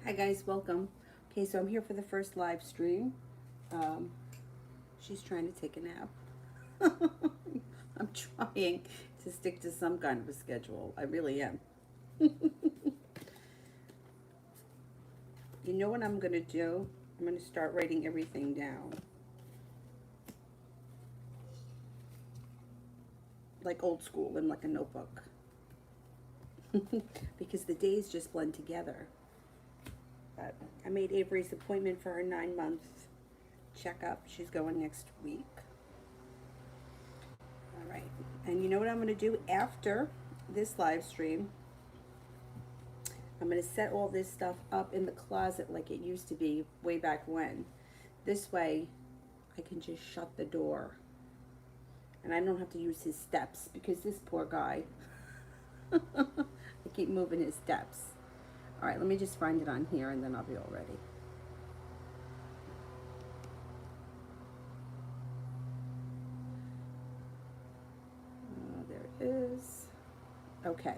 Hi guys, welcome. Okay, so I'm here for the first live stream. Um, she's trying to take a nap. I'm trying to stick to some kind of a schedule. I really am. You know what I'm going to do? I'm going to start writing everything down. Like old school in like a notebook. Because the days just blend together. But I made Avery's appointment for her 9 month checkup. She's going next week. All right. And you know what I'm going to do after this live stream? I'm going to set all this stuff up in the closet like it used to be way back when. This way, I can just shut the door. And I don't have to use his steps because this poor guy, I keep moving his steps. All right, let me just find it on here and then I'll be all ready. There it is. Okay.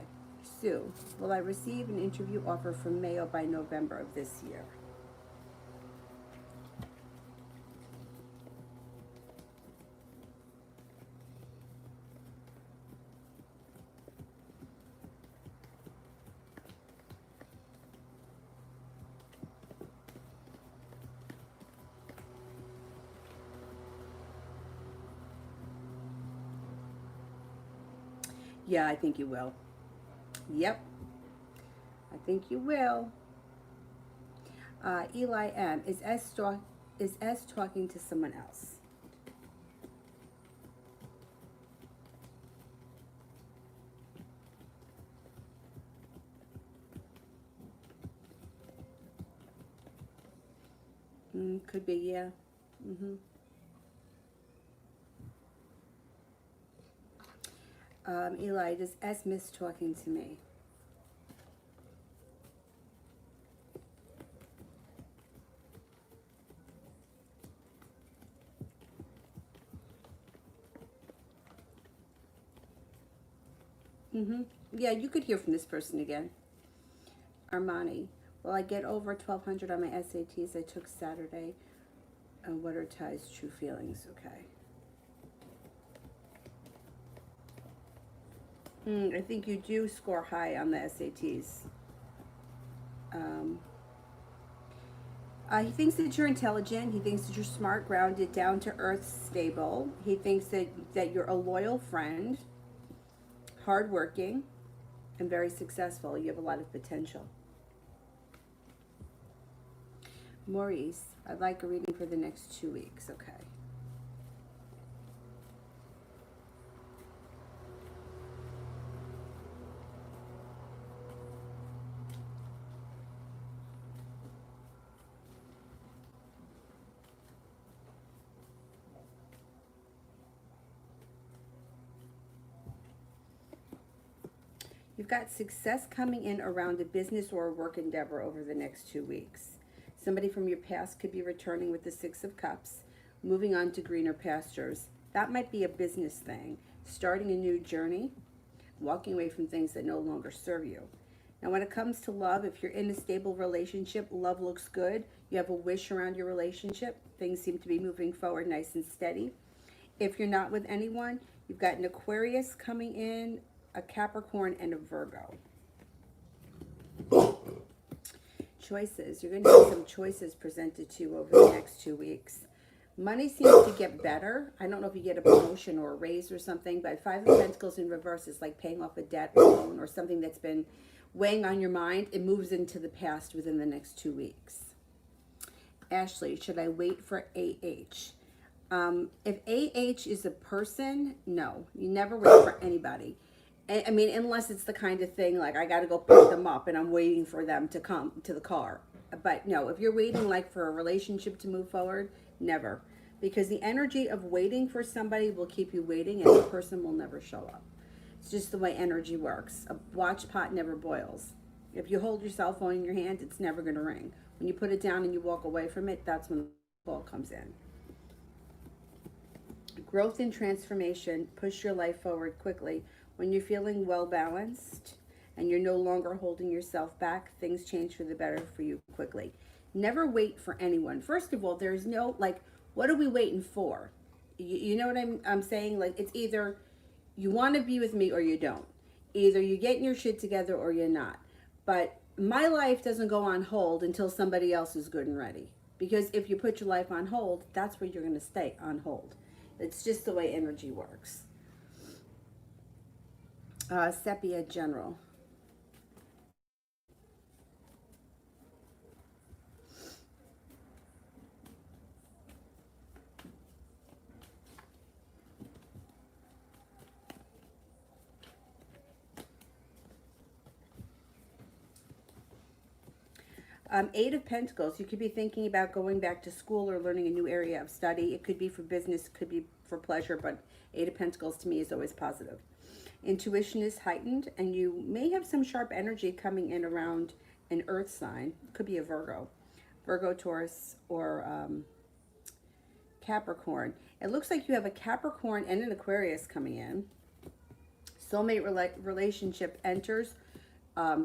Sue, will I receive an interview offer from Mayo by November of this year? Yeah, I think you will. Yep, I think you will. Eli M. Is S talking to someone else? Could be, yeah. Mm-hmm. Eli, does S miss talking to me? Mm-hmm. Yeah, you could hear from this person again. Armani, will I get over 1200 on my SATs I took Saturday? What are Ty's true feelings? Okay. I think you do score high on the SATs. Um, he thinks that you're intelligent. He thinks that you're smart, grounded, down to earth, stable. He thinks that you're a loyal friend, hardworking, and very successful. You have a lot of potential. Maurice, I'd like a reading for the next 2 weeks. Okay. You've got success coming in around a business or a work endeavor over the next 2 weeks. Somebody from your past could be returning with the Six of Cups, moving on to greener pastures. That might be a business thing, starting a new journey, walking away from things that no longer serve you. Now, when it comes to love, if you're in a stable relationship, love looks good. You have a wish around your relationship. Things seem to be moving forward nice and steady. If you're not with anyone, you've got an Aquarius coming in, a Capricorn, and a Virgo. Choices. You're going to get some choices presented to you over the next 2 weeks. Money seems to get better. I don't know if you get a promotion or a raise or something, but Five of Pentacles in reverse is like paying off a debt or loan or something that's been weighing on your mind. It moves into the past within the next 2 weeks. Ashley, should I wait for AH? If AH is a person, no, you never wait for anybody. I mean, unless it's the kind of thing like I got to go pick them up and I'm waiting for them to come to the car. But no, if you're waiting like for a relationship to move forward, never. Because the energy of waiting for somebody will keep you waiting and the person will never show up. It's just the way energy works. A watch pot never boils. If you hold your cell phone in your hand, it's never going to ring. When you put it down and you walk away from it, that's when the call comes in. Growth and transformation push your life forward quickly when you're feeling well balanced and you're no longer holding yourself back, things change for the better for you quickly. Never wait for anyone. First of all, there's no, like, what are we waiting for? You know what I'm saying? Like, it's either you want to be with me or you don't. Either you're getting your shit together or you're not. But my life doesn't go on hold until somebody else is good and ready. Because if you put your life on hold, that's where you're going to stay on hold. It's just the way energy works. Sepia General. Eight of Pentacles, you could be thinking about going back to school or learning a new area of study. It could be for business, could be for pleasure, but Eight of Pentacles to me is always positive. Intuition is heightened, and you may have some sharp energy coming in around an earth sign. It could be a Virgo, Taurus, or Capricorn. It looks like you have a Capricorn and an Aquarius coming in. Soulmate relationship enters,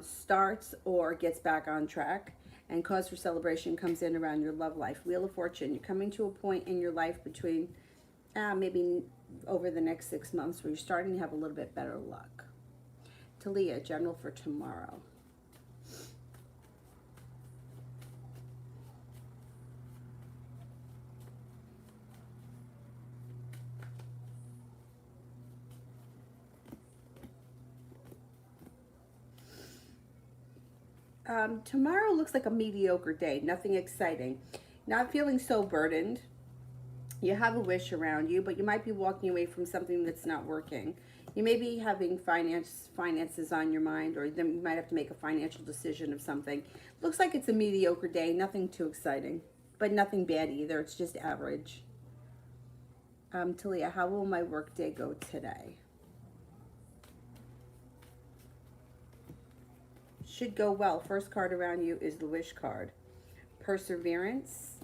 starts, or gets back on track. And cause for celebration comes in around your love life. Wheel of Fortune, you're coming to a point in your life between maybe over the next 6 months where you're starting to have a little bit better luck. Talia, general for tomorrow. Tomorrow looks like a mediocre day, nothing exciting. Not feeling so burdened. You have a wish around you, but you might be walking away from something that's not working. You may be having finances on your mind, or then you might have to make a financial decision of something. Looks like it's a mediocre day, nothing too exciting, but nothing bad either. It's just average. Talia, how will my work day go today? Should go well. First card around you is the wish card. Perseverance,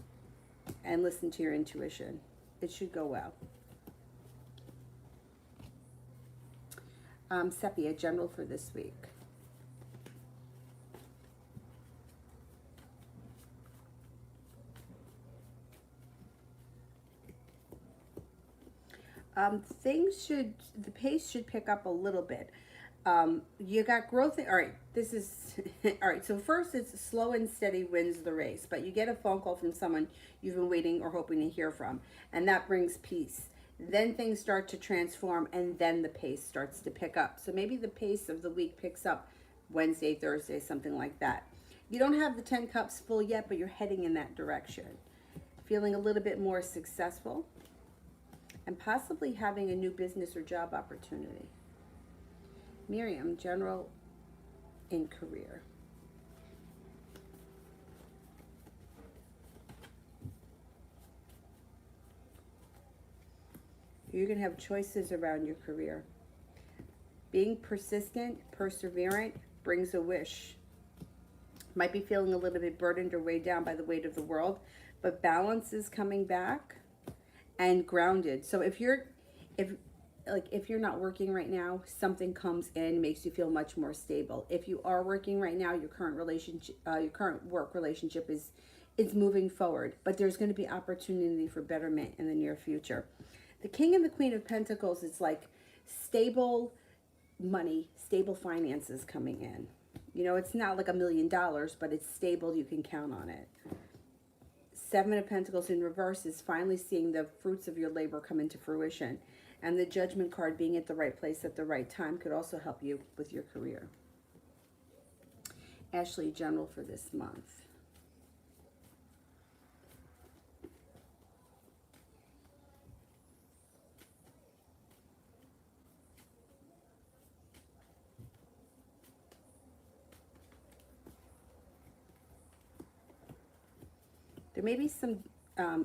and listen to your intuition. It should go well. Sepia, general for this week. The pace should pick up a little bit. You got growth. All right, this is, all right, so first it's slow and steady wins the race, but you get a phone call from someone you've been waiting or hoping to hear from, and that brings peace. Then things start to transform, and then the pace starts to pick up. So maybe the pace of the week picks up Wednesday, Thursday, something like that. You don't have the 10 cups full yet, but you're heading in that direction. Feeling a little bit more successful, and possibly having a new business or job opportunity. Miriam, general in career. You're going to have choices around your career. Being persistent, perseverant, brings a wish. Might be feeling a little bit burdened or weighed down by the weight of the world, but balance is coming back and grounded. So if you're not working right now, something comes in, makes you feel much more stable. If you are working right now, your current work relationship is moving forward, but there's going to be opportunity for betterment in the near future. The King and the Queen of Pentacles is like stable money, stable finances coming in. You know, it's not like $1 million, but it's stable. You can count on it. Seven of Pentacles in reverse is finally seeing the fruits of your labor come into fruition. And the Judgment card, being at the right place at the right time, could also help you with your career. Ashley, general for this month. There may be some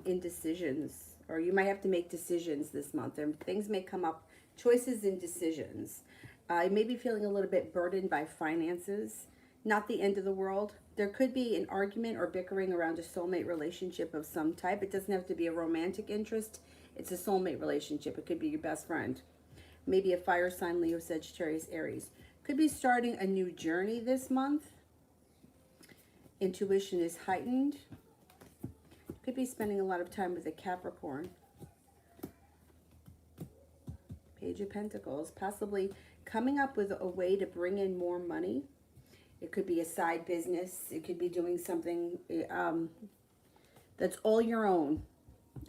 indecisions, or you might have to make decisions this month, and things may come up, choices and decisions. You may be feeling a little bit burdened by finances. Not the end of the world. There could be an argument or bickering around a soulmate relationship of some type. It doesn't have to be a romantic interest. It's a soulmate relationship. It could be your best friend. Maybe a fire sign, Leo, Sagittarius, Aries. Could be starting a new journey this month. Intuition is heightened. Could be spending a lot of time with a Capricorn. Page of Pentacles. Possibly coming up with a way to bring in more money. It could be a side business. It could be doing something that's all your own.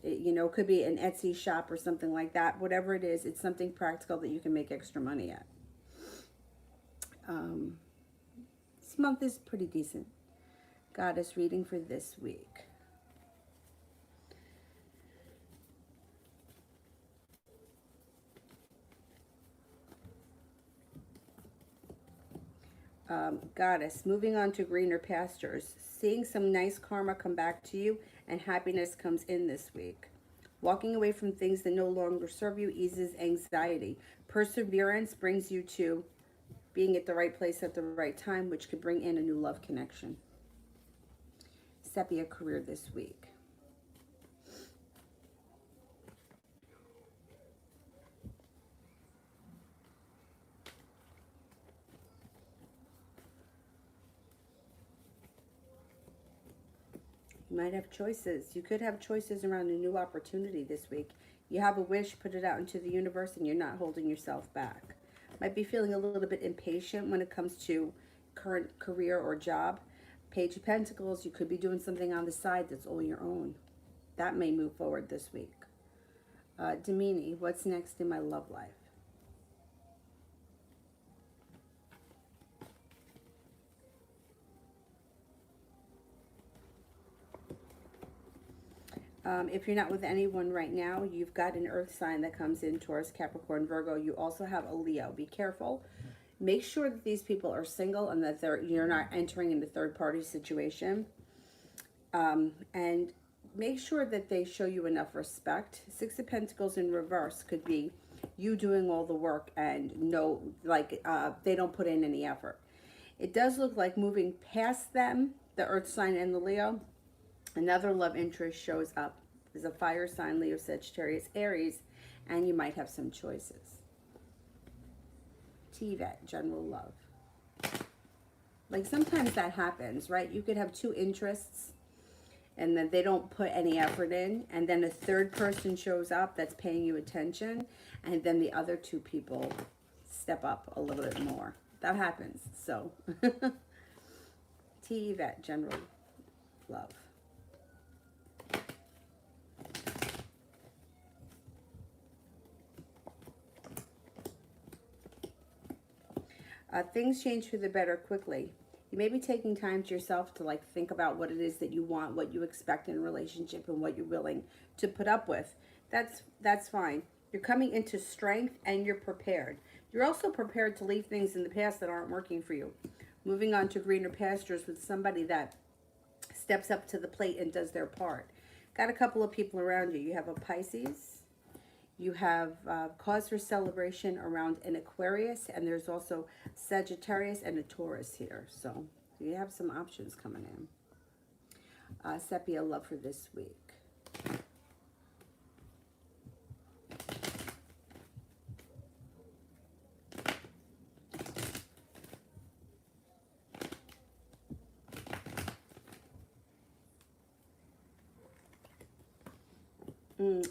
It could be an Etsy shop or something like that. Whatever it is, it's something practical that you can make extra money at. This month is pretty decent. Goddess reading for this week. Goddess, moving on to greener pastures. Seeing some nice karma come back to you and happiness comes in this week. Walking away from things that no longer serve you eases anxiety. Perseverance brings you to being at the right place at the right time, which could bring in a new love connection. Sepia career this week. You might have choices. You could have choices around a new opportunity this week. You have a wish, put it out into the universe, and you're not holding yourself back. Might be feeling a little bit impatient when it comes to current career or job. Page of Pentacles, you could be doing something on the side that's all your own. That may move forward this week. Damini, what's next in my love life? If you're not with anyone right now, you've got an earth sign that comes in, Taurus, Capricorn, Virgo. You also have a Leo. Be careful. Make sure that these people are single and that you're not entering into third-party situation. And make sure that they show you enough respect. Six of Pentacles in reverse could be you doing all the work and they don't put in any effort. It does look like moving past them, the earth sign and the Leo. Another love interest shows up. There's a fire sign, Leo, Sagittarius, Aries, and you might have some choices. TVET, general love. Like sometimes that happens, right? You could have two interests and then they don't put any effort in, and then a third person shows up that's paying you attention, and then the other two people step up a little bit more. That happens. So TVET, general love. Things change for the better quickly. You may be taking time to yourself to think about what it is that you want, what you expect in a relationship, and what you're willing to put up with. That's fine. You're coming into strength and you're prepared. You're also prepared to leave things in the past that aren't working for you. Moving on to greener pastures with somebody that steps up to the plate and does their part. Got a couple of people around you. You have a Pisces. You have cause for celebration around an Aquarius, and there's also Sagittarius and a Taurus here. So you have some options coming in. Sepia, love for this week.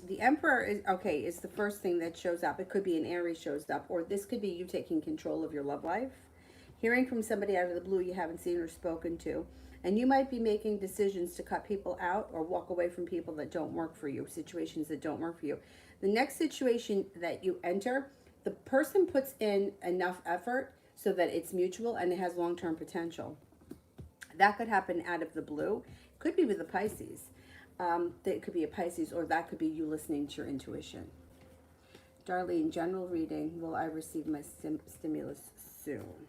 The Emperor is the first thing that shows up. It could be an Aries shows up, or this could be you taking control of your love life. Hearing from somebody out of the blue you haven't seen or spoken to. And you might be making decisions to cut people out or walk away from people that don't work for you, situations that don't work for you. The next situation that you enter, the person puts in enough effort so that it's mutual and it has long-term potential. That could happen out of the blue. Could be with the Pisces. That could be a Pisces, or that could be you listening to your intuition. Darlene, general reading. Will I receive my stimulus soon?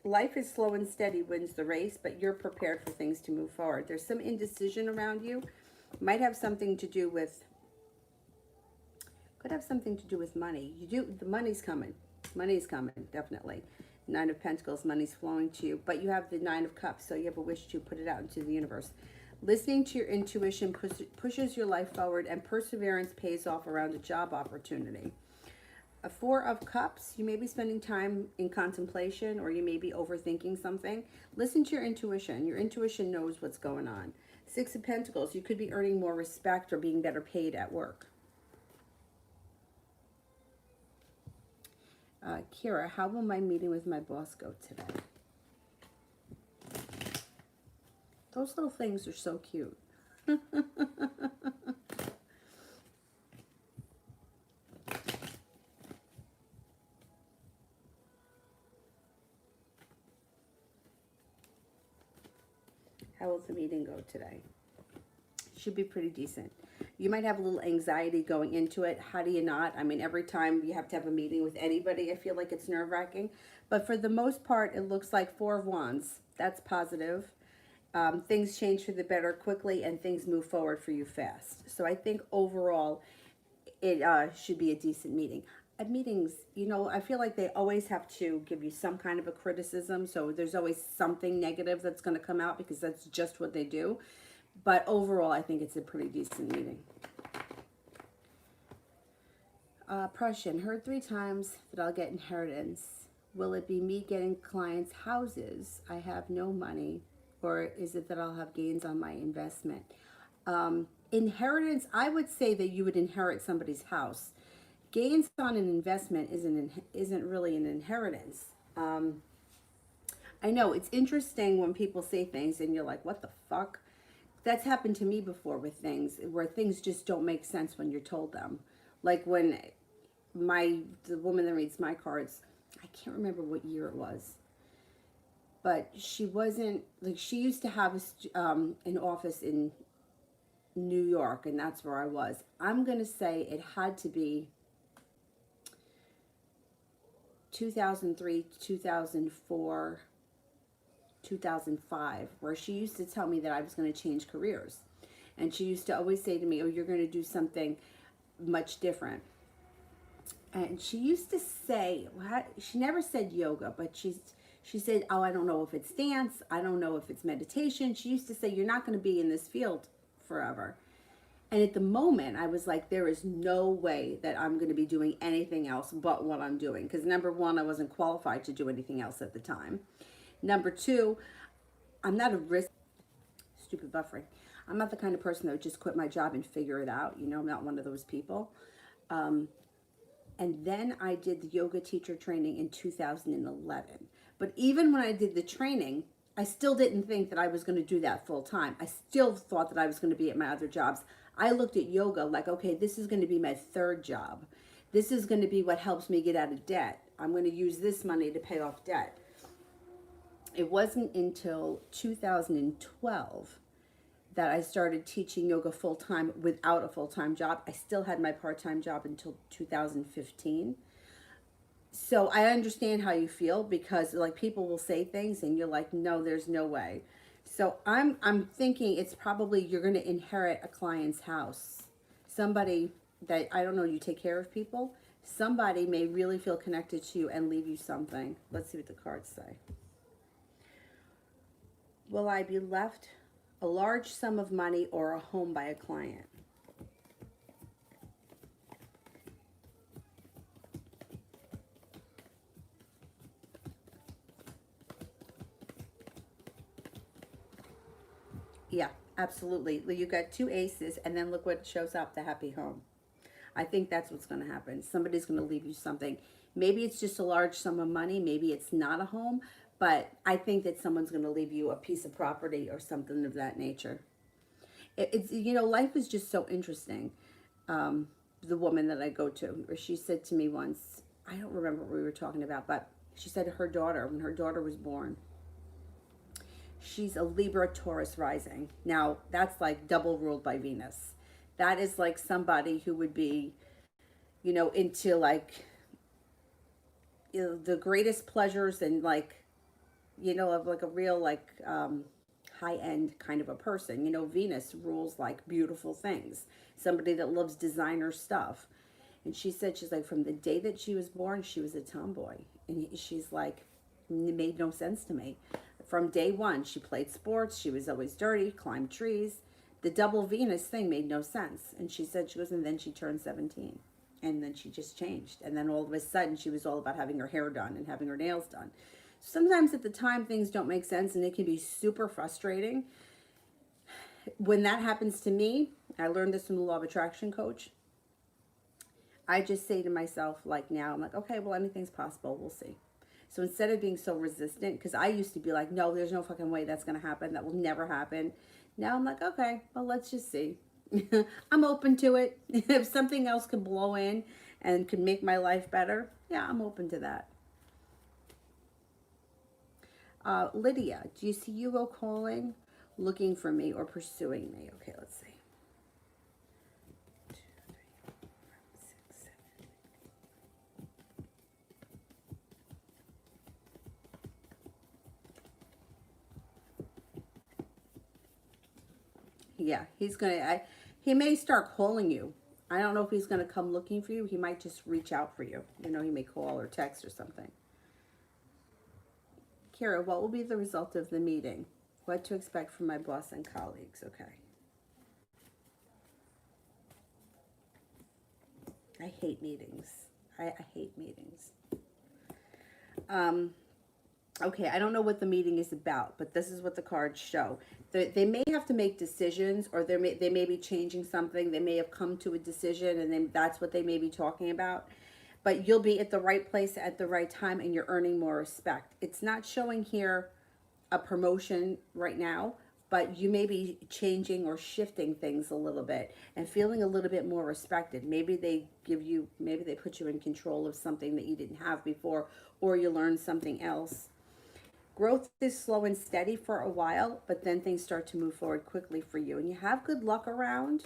Life is slow and steady wins the race, but you're prepared for things to move forward. There's some indecision around you. Might have something to do with, could have something to do with money. The money's coming. Money's coming, definitely. Nine of Pentacles, money's flowing to you, but you have the Nine of Cups, so you have a wish to put it out into the universe. Listening to your intuition pushes your life forward, and perseverance pays off around a job opportunity. A Four of Cups, you may be spending time in contemplation, or you may be overthinking something. Listen to your intuition. Your intuition knows what's going on. Six of Pentacles, you could be earning more respect or being better paid at work. Kira, how will my meeting with my boss go today? Those little things are so cute. How will the meeting go today? Should be pretty decent. You might have a little anxiety going into it. How do you not? I mean, every time you have to have a meeting with anybody, I feel like it's nerve-wracking. But for the most part, it looks like Four of Wands. That's positive. Things change for the better quickly, and things move forward for you fast. So I think overall, it should be a decent meeting. At meetings, you know, I feel like they always have to give you some kind of a criticism. So there's always something negative that's going to come out because that's just what they do. But overall, I think it's a pretty decent meeting. Prussian, heard 3 times that I'll get inheritance. Will it be me getting clients' houses? I have no money. Or is it that I'll have gains on my investment? Inheritance, I would say that you would inherit somebody's house. Gains on an investment isn't really an inheritance. I know, it's interesting when people say things and you're like, what the fuck? That's happened to me before with things where things just don't make sense when you're told them. Like when the woman that reads my cards, I can't remember what year it was, but she wasn't, like, she used to have an office in New York, and that's where I was. I'm going to say it had to be 2003, 2004, 2005, where she used to tell me that I was going to change careers. And she used to always say to me, oh, you're going to do something much different. And she used to say, she never said yoga, but she said, oh, I don't know if it's dance. I don't know if it's meditation. She used to say, you're not going to be in this field forever. And at the moment, I was like, there is no way that I'm going to be doing anything else but what I'm doing. Because number one, I wasn't qualified to do anything else at the time. Number two, I'm not a risk, stupid buffering. I'm not the kind of person that would just quit my job and figure it out. You know, I'm not one of those people. And then I did the yoga teacher training in 2011. But even when I did the training, I still didn't think that I was going to do that full time. I still thought that I was going to be at my other jobs. I looked at yoga like, okay, this is going to be my third job. This is going to be what helps me get out of debt. I'm going to use this money to pay off debt. It wasn't until 2012 that I started teaching yoga full-time without a full-time job. I still had my part-time job until 2015. So I understand how you feel, because like people will say things and you're like, no, there's no way. So I'm thinking it's probably you're going to inherit a client's house. Somebody that, I don't know, you take care of people. Somebody may really feel connected to you and leave you something. Let's see what the cards say. Will I be left a large sum of money or a home by a client? Yeah, absolutely. You got 2 aces, and then look what shows up, the happy home. I think that's what's going to happen. Somebody's going to leave you something. Maybe it's just a large sum of money. Maybe it's not a home. But I think that someone's going to leave you a piece of property or something of that nature. It's, you know, life is just so interesting. The woman that I go to, or she said to me once, I don't remember what we were talking about, but she said her daughter, when her daughter was born, she's a Libra Taurus rising. Now, that's like double ruled by Venus. That is like somebody who would be, you know, into like, you know, the greatest pleasures and like, you know, of like a real like high-end kind of a person. You know, Venus rules like beautiful things. Somebody that loves designer stuff. And she said, she's like, from the day that she was born, she was a tomboy. And she's like, it made no sense to me. From day one, she played sports. She was always dirty, climbed trees. The double Venus thing made no sense. And she said, she goes, and then she turned 17. And then she just changed. And then all of a sudden, she was all about having her hair done and having her nails done. Sometimes at the time, things don't make sense and it can be super frustrating. When that happens to me, I learned this from the Law of Attraction coach. I just say to myself, like now, I'm like, okay, well, anything's possible. We'll see. So instead of being so resistant, because I used to be like, no, there's no fucking way that's going to happen. That will never happen. Now I'm like, okay, well, let's just see. I'm open to it. If something else could blow in and could make my life better, yeah, I'm open to that. Lydia, do you see Hugo calling, looking for me, or pursuing me? Okay, let's see. 2, 3, 4, 5, 6, 7. Yeah, he's gonna. He may start calling you. I don't know if he's gonna come looking for you. He might just reach out for you. You know, he may call or text or something. Kira, what will be the result of the meeting? What to expect from my boss and colleagues? Okay. I hate meetings. I hate meetings. Okay, I don't know what the meeting is about, but this is what the cards show. They may have to make decisions, or they may be changing something. They may have come to a decision, and then that's what they may be talking about. But you'll be at the right place at the right time, and you're earning more respect. It's not showing here a promotion right now, but you may be changing or shifting things a little bit and feeling a little bit more respected. Maybe they put you in control of something that you didn't have before, or you learn something else. Growth is slow and steady for a while, but then things start to move forward quickly for you. And you have good luck around.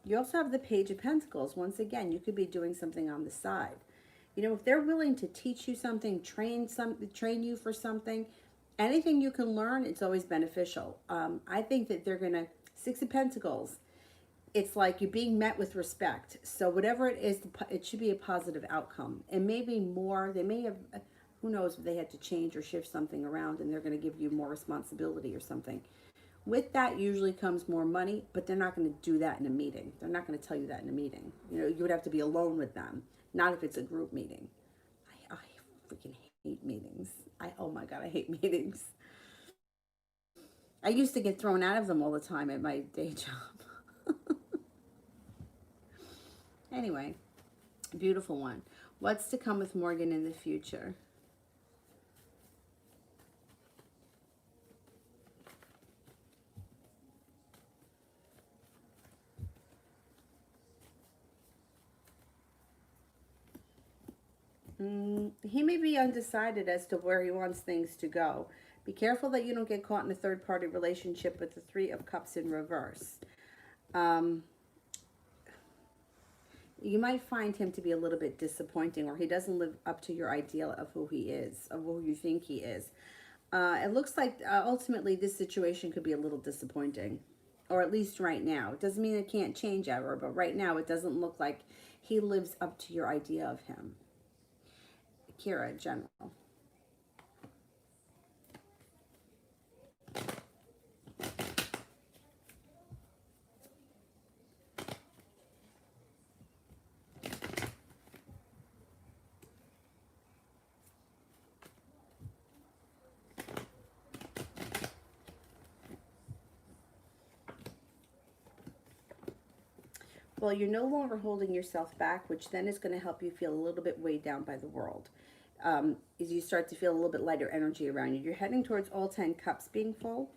You also have the Page of Pentacles. Once again, you could be doing something on the side. You know, if they're willing to teach you something, train you for something, anything you can learn, it's always beneficial. I think that they're going to, 6 of Pentacles, it's like you're being met with respect. So whatever it is, it should be a positive outcome. And maybe more, they may have, who knows if they had to change or shift something around and they're going to give you more responsibility or something. With that usually comes more money, but they're not going to do that in a meeting. They're not going to tell you that in a meeting. You know, you would have to be alone with them, not if it's a group meeting. I freaking hate meetings. Oh my God, I hate meetings. I used to get thrown out of them all the time at my day job. Anyway, beautiful one. What's to come with Morgan in the future? He may be undecided as to where he wants things to go. Be careful that you don't get caught in a third-party relationship with the 3 of Cups in reverse. You might find him to be a little bit disappointing, or he doesn't live up to your ideal of who he is, of who you think he is. It looks like ultimately this situation could be a little disappointing, or at least right now. It doesn't mean it can't change ever, but right now it doesn't look like he lives up to your idea of him. Kira, general. Well, you're no longer holding yourself back, which then is going to help you feel a little bit weighed down by the world. As you start to feel a little bit lighter energy around you. You're heading towards all 10 cups being full.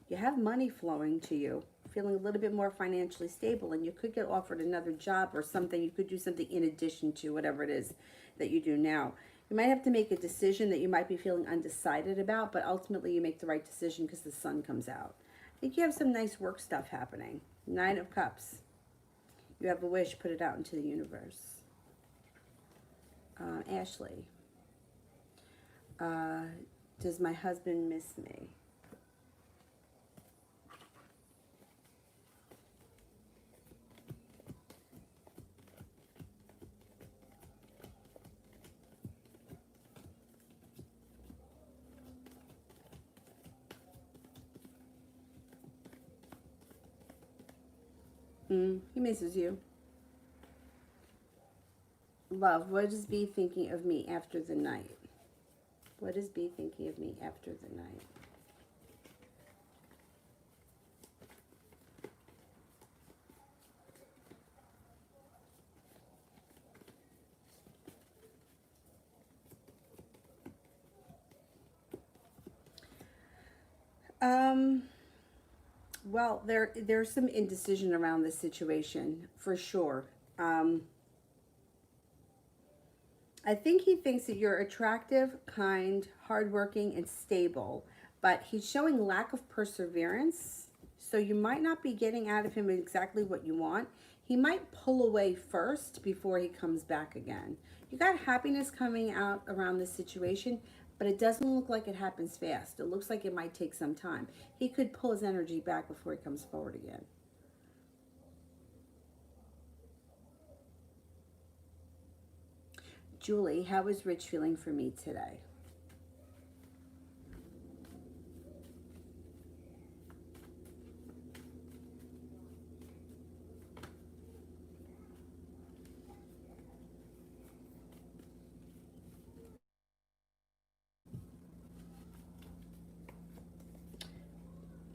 You have money flowing to you, feeling a little bit more financially stable, and you could get offered another job or something. You could do something in addition to whatever it is that you do now. You might have to make a decision that you might be feeling undecided about, but ultimately you make the right decision because the sun comes out. I think you have some nice work stuff happening. 9 of Cups. You have a wish, put it out into the universe. Ashley. Does my husband miss me? He misses you. Love, what is B thinking of me after the night? What is B thinking of me after the night? Um, well, there's some indecision around this situation for sure. Um, I think he thinks that you're attractive, kind, hardworking, and stable, but he's showing lack of perseverance. So you might not be getting out of him exactly what you want. He might pull away first before he comes back again. You got happiness coming out around this situation, but it doesn't look like it happens fast. It looks like it might take some time. He could pull his energy back before he comes forward again. Julie, how is Rich feeling for me today?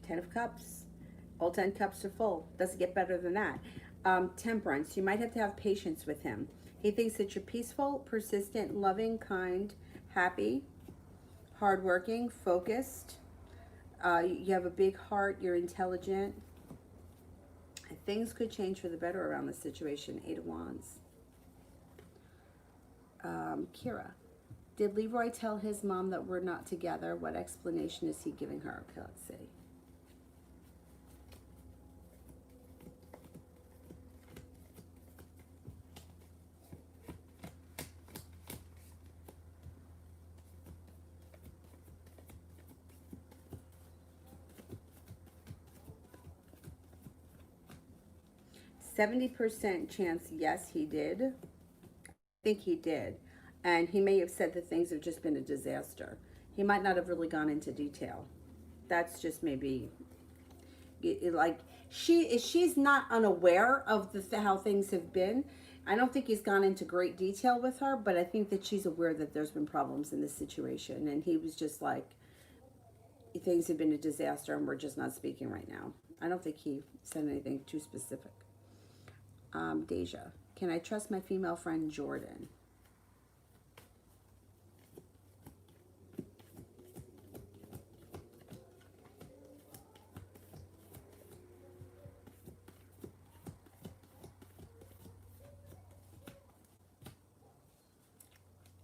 10 of Cups. All 10 cups are full. Doesn't get better than that. Temperance. You might have to have patience with him. He thinks that you're peaceful, persistent, loving, kind, happy, hardworking, focused. You have a big heart. You're intelligent. Things could change for the better around this situation. 8 of Wands. Kira. Did Leroy tell his mom that we're not together? What explanation is he giving her? Okay, let's see. 70% chance, yes, he did. I think he did. And he may have said that things have just been a disaster. He might not have really gone into detail. That's just maybe like she's not unaware of how things have been. I don't think he's gone into great detail with her, but I think that she's aware that there's been problems in this situation, and he was just like, things have been a disaster, and we're just not speaking right now. I don't think he said anything too specific. Deja, can I trust my female friend Jordan?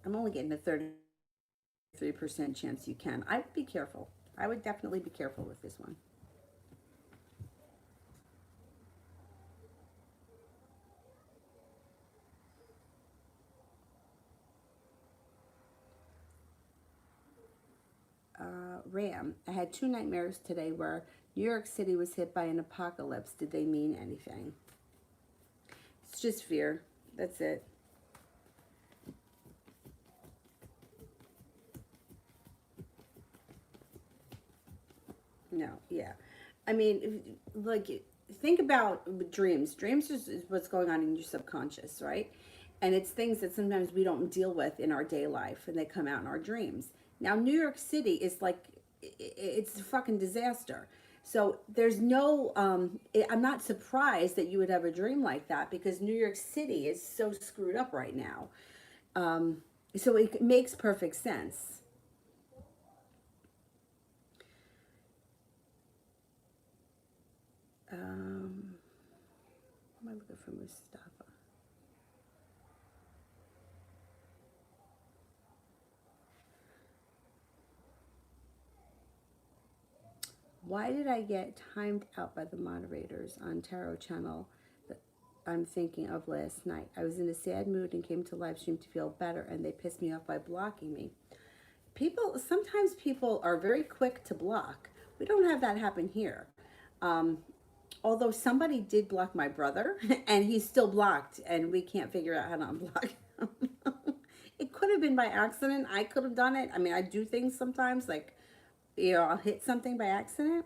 I'm only getting a 33% chance you can. I would be careful. I would definitely be careful with this one. Ram, I had 2 nightmares today where New York City was hit by an apocalypse. Did they mean anything? It's just fear. That's it. No, yeah. I mean, like, think about dreams. Dreams is what's going on in your subconscious, right? And it's things that sometimes we don't deal with in our day life, and they come out in our dreams. Now, New York City is like, it's a fucking disaster. So there's no, I'm not surprised that you would have a dream like that because New York City is so screwed up right now. Um, so it makes perfect sense. Um, what am I looking for Mustafa? Why did I get timed out by the moderators on Tarot Channel that I'm thinking of last night? I was in a sad mood and came to live stream to feel better, and they pissed me off by blocking me. Sometimes people are very quick to block. We don't have that happen here. Um, Although somebody did block my brother, and he's still blocked, and we can't figure out how to unblock him. It could have been by accident. I could have done it. I mean, I do things sometimes, like, I'll hit something by accident.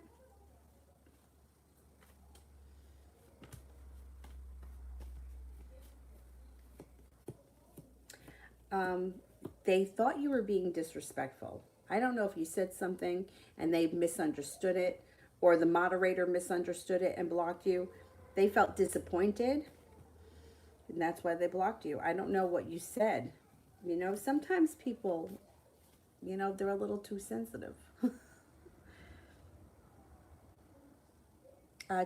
They thought you were being disrespectful. I don't know if you said something and they misunderstood it, or the moderator misunderstood it and blocked you. They felt disappointed, and that's why they blocked you. I don't know what you said. You know, sometimes people, you know, they're a little too sensitive.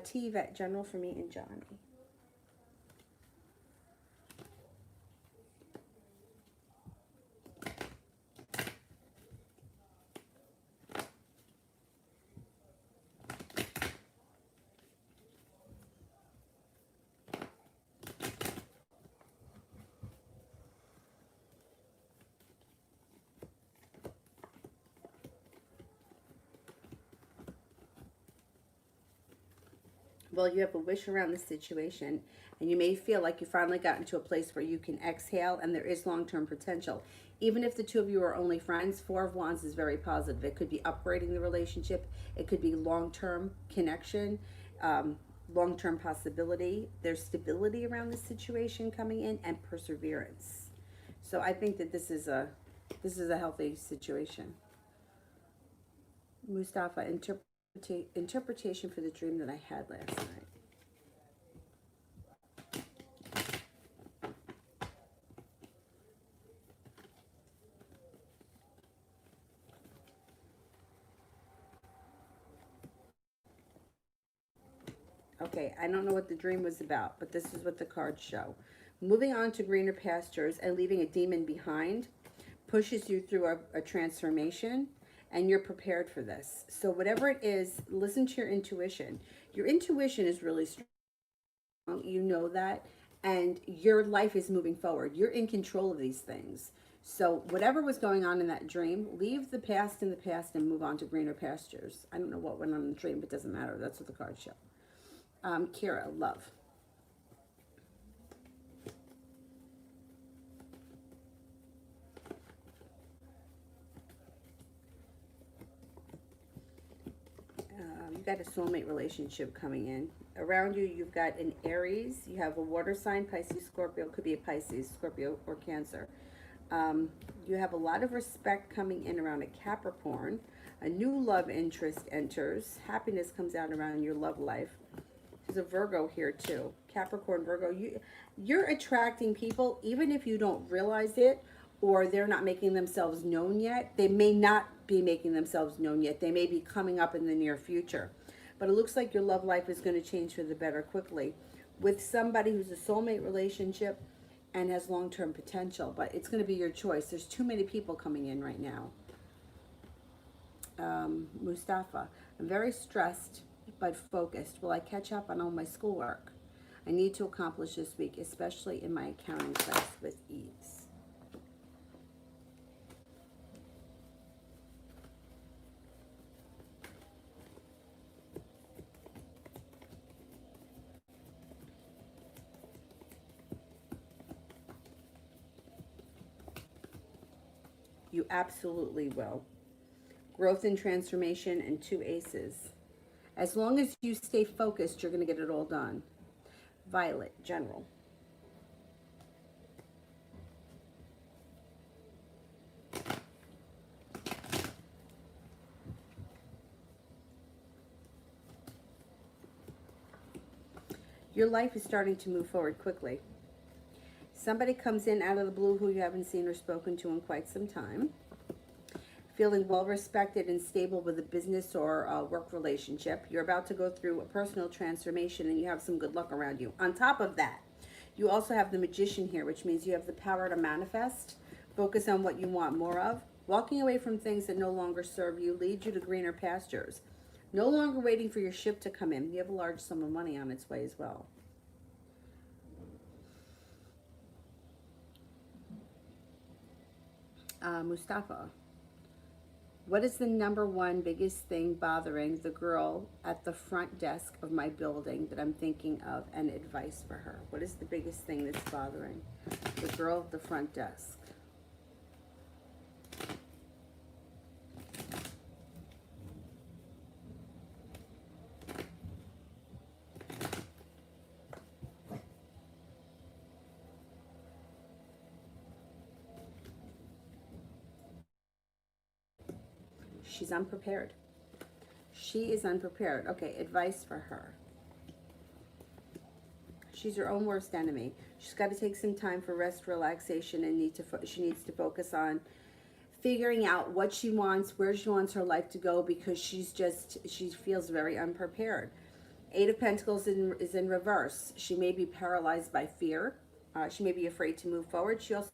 T Vet General for me and Johnny. Well, you have a wish around the situation, and you may feel like you finally got into a place where you can exhale, and there is long-term potential. Even if the two of you are only friends, Four of Wands is very positive. It could be upgrading the relationship. It could be long-term connection, long-term possibility. There's stability around the situation coming in, and perseverance. So I think that this is a healthy situation. Mustafa, interpretation for the dream that I had last night. Okay, I don't know what the dream was about, but this is what the cards show. Moving on to greener pastures and leaving a demon behind pushes you through a transformation, and you're prepared for this. So whatever it is, listen to your intuition. Your intuition is really strong. You know that, and your life is moving forward. You're in control of these things. So whatever was going on in that dream, leave the past in the past and move on to greener pastures. I don't know what went on in the dream, but it doesn't matter. That's what the cards show. Kira, love. You've got a soulmate relationship coming in. Around you, you've got an Aries. You have a water sign, Pisces, Scorpio. Could be a Pisces, Scorpio, or Cancer. You have a lot of respect coming in around a Capricorn. A new love interest enters. Happiness comes out around your love life. There's a Virgo here too. Capricorn, Virgo. You're attracting people even if you don't realize it, or they're not making themselves known yet. They may not be making themselves known yet. They may be coming up in the near future. But it looks like your love life is going to change for the better quickly with somebody who's a soulmate relationship and has long-term potential. But it's going to be your choice. There's too many people coming in right now. Mustafa, I'm very stressed but focused. Will I catch up on all my schoolwork I need to accomplish this week, especially in my accounting class, with ease? You absolutely will. Growth and transformation and two aces. As long as you stay focused, you're going to get it all done. Violet, General. Your life is starting to move forward quickly. Somebody comes in out of the blue who you haven't seen or spoken to in quite some time. Feeling well respected and stable with a business or work relationship. You're about to go through a personal transformation and you have some good luck around you. On top of that, you also have the Magician here, which means you have the power to manifest. Focus on what you want more of. Walking away from things that no longer serve you leads you to greener pastures. No longer waiting for your ship to come in. You have a large sum of money on its way as well. Mustafa. What is the number one biggest thing bothering the girl at the front desk of my building that I'm thinking of, and advice for her? What is the biggest thing that's bothering the girl at the front desk? She's unprepared. She is unprepared. Okay, advice for her. She's her own worst enemy. She's got to take some time for rest, relaxation, and she needs to focus on figuring out what she wants, where she wants her life to go, because she feels very unprepared. Eight of Pentacles is in reverse. She may be paralyzed by fear. She may be afraid to move forward. She also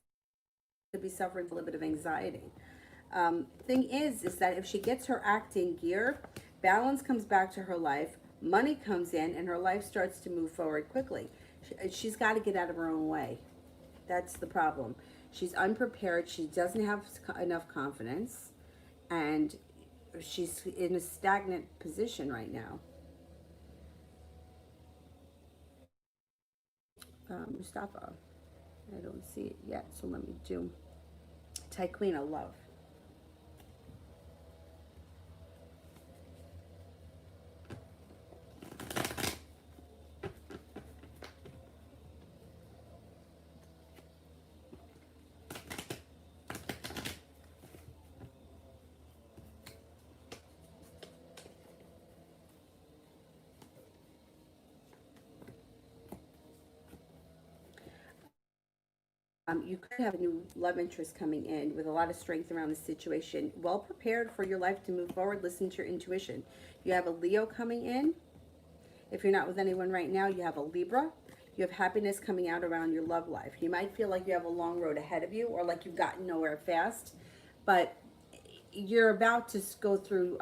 could be suffering from a little bit of anxiety. Thing is that if she gets her act in gear, balance comes back to her life, money comes in, and her life starts to move forward quickly. She's got to get out of her own way. That's the problem. She's unprepared. She doesn't have enough confidence, and she's in a stagnant position right now. Mustafa, I don't see it yet, so let me do Tyquina, love. You could have a new love interest coming in with a lot of strength around the situation. Well prepared for your life to move forward. Listen to your intuition. You have a Leo coming in. If you're not with anyone right now, you have a Libra. You have happiness coming out around your love life. You might feel like you have a long road ahead of you, or like you've gotten nowhere fast, but you're about to go through,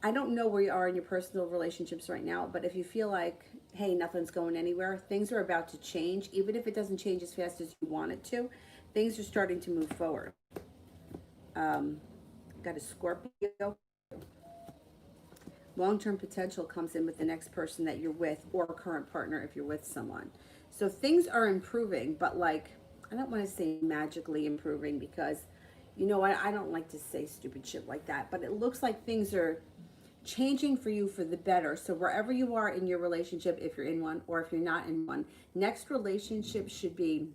I don't know where you are in your personal relationships right now, but if you feel like, hey, nothing's going anywhere, things are about to change. Even if it doesn't change as fast as you want it to, things are starting to move forward. Got a Scorpio. Long-term potential comes in with the next person that you're with, or a current partner if you're with someone. So things are improving, but like, I don't want to say magically improving, because, you know, I don't like to say stupid shit like that, but it looks like things are changing for you for the better. So wherever you are in your relationship, if you're in one or if you're not in one, next relationship should be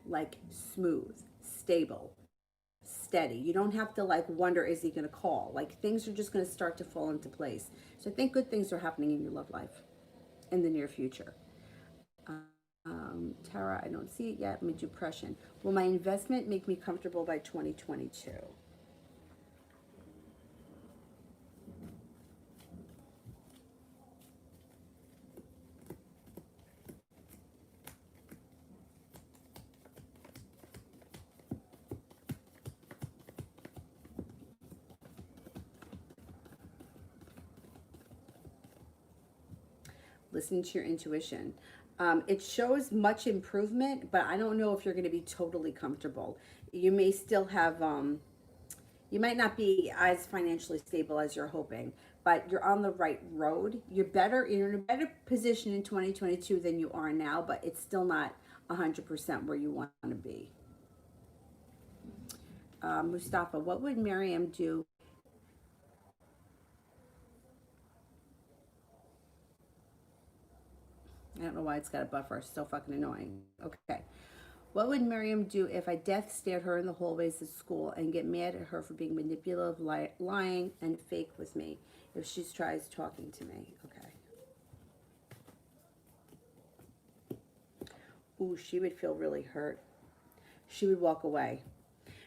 like smooth, stable, steady. You don't have to like wonder, is he going to call? Like, things are just going to start to fall into place. So I think good things are happening in your love life in the near future. Tara, I don't see it yet. Let me do Depression. Will my investment make me comfortable by 2022? Listen to your intuition. It shows much improvement, but I don't know if you're going to be totally comfortable. You may still have, you might not be as financially stable as you're hoping, but you're on the right road. You're in a better position in 2022 than you are now, but it's still not 100% where you want to be. Mustafa, what would Miriam do? I don't know why it's got a buffer. It's so fucking annoying. Okay. What would Miriam do if I death stared her in the hallways at school and get mad at her for being manipulative, lying, and fake with me if she tries talking to me? Okay. Ooh, she would feel really hurt. She would walk away.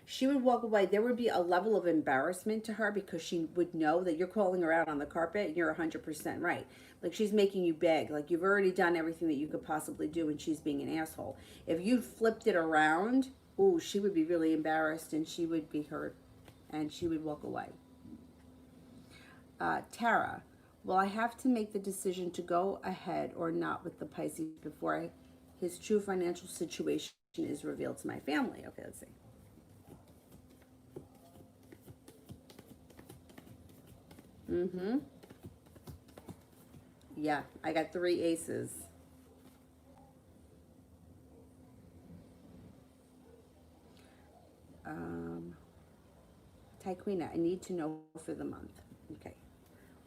She would walk away. There would be a level of embarrassment to her, because she would know that you're calling her out on the carpet and you're 100% right. Like, she's making you beg. Like, you've already done everything that you could possibly do, and she's being an asshole. If you flipped it around, ooh, she would be really embarrassed, and she would be hurt, and she would walk away. Tara, will I have to make the decision to go ahead or not with the Pisces before his true financial situation is revealed to my family? Okay, let's see. Mm-hmm. Yeah, I got 3 aces. Tyquina, I need to know for the month. Okay.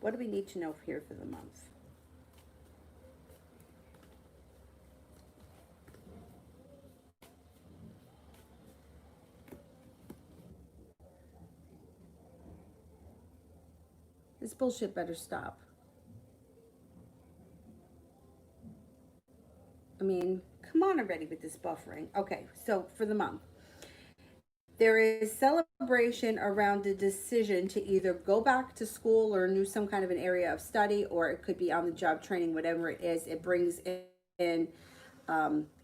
What do we need to know here for the month? This bullshit better stop. I mean, come on already with this buffering. Okay, so for the month, there is celebration around the decision to either go back to school or do some kind of an area of study, or it could be on the job training, whatever it is. It brings in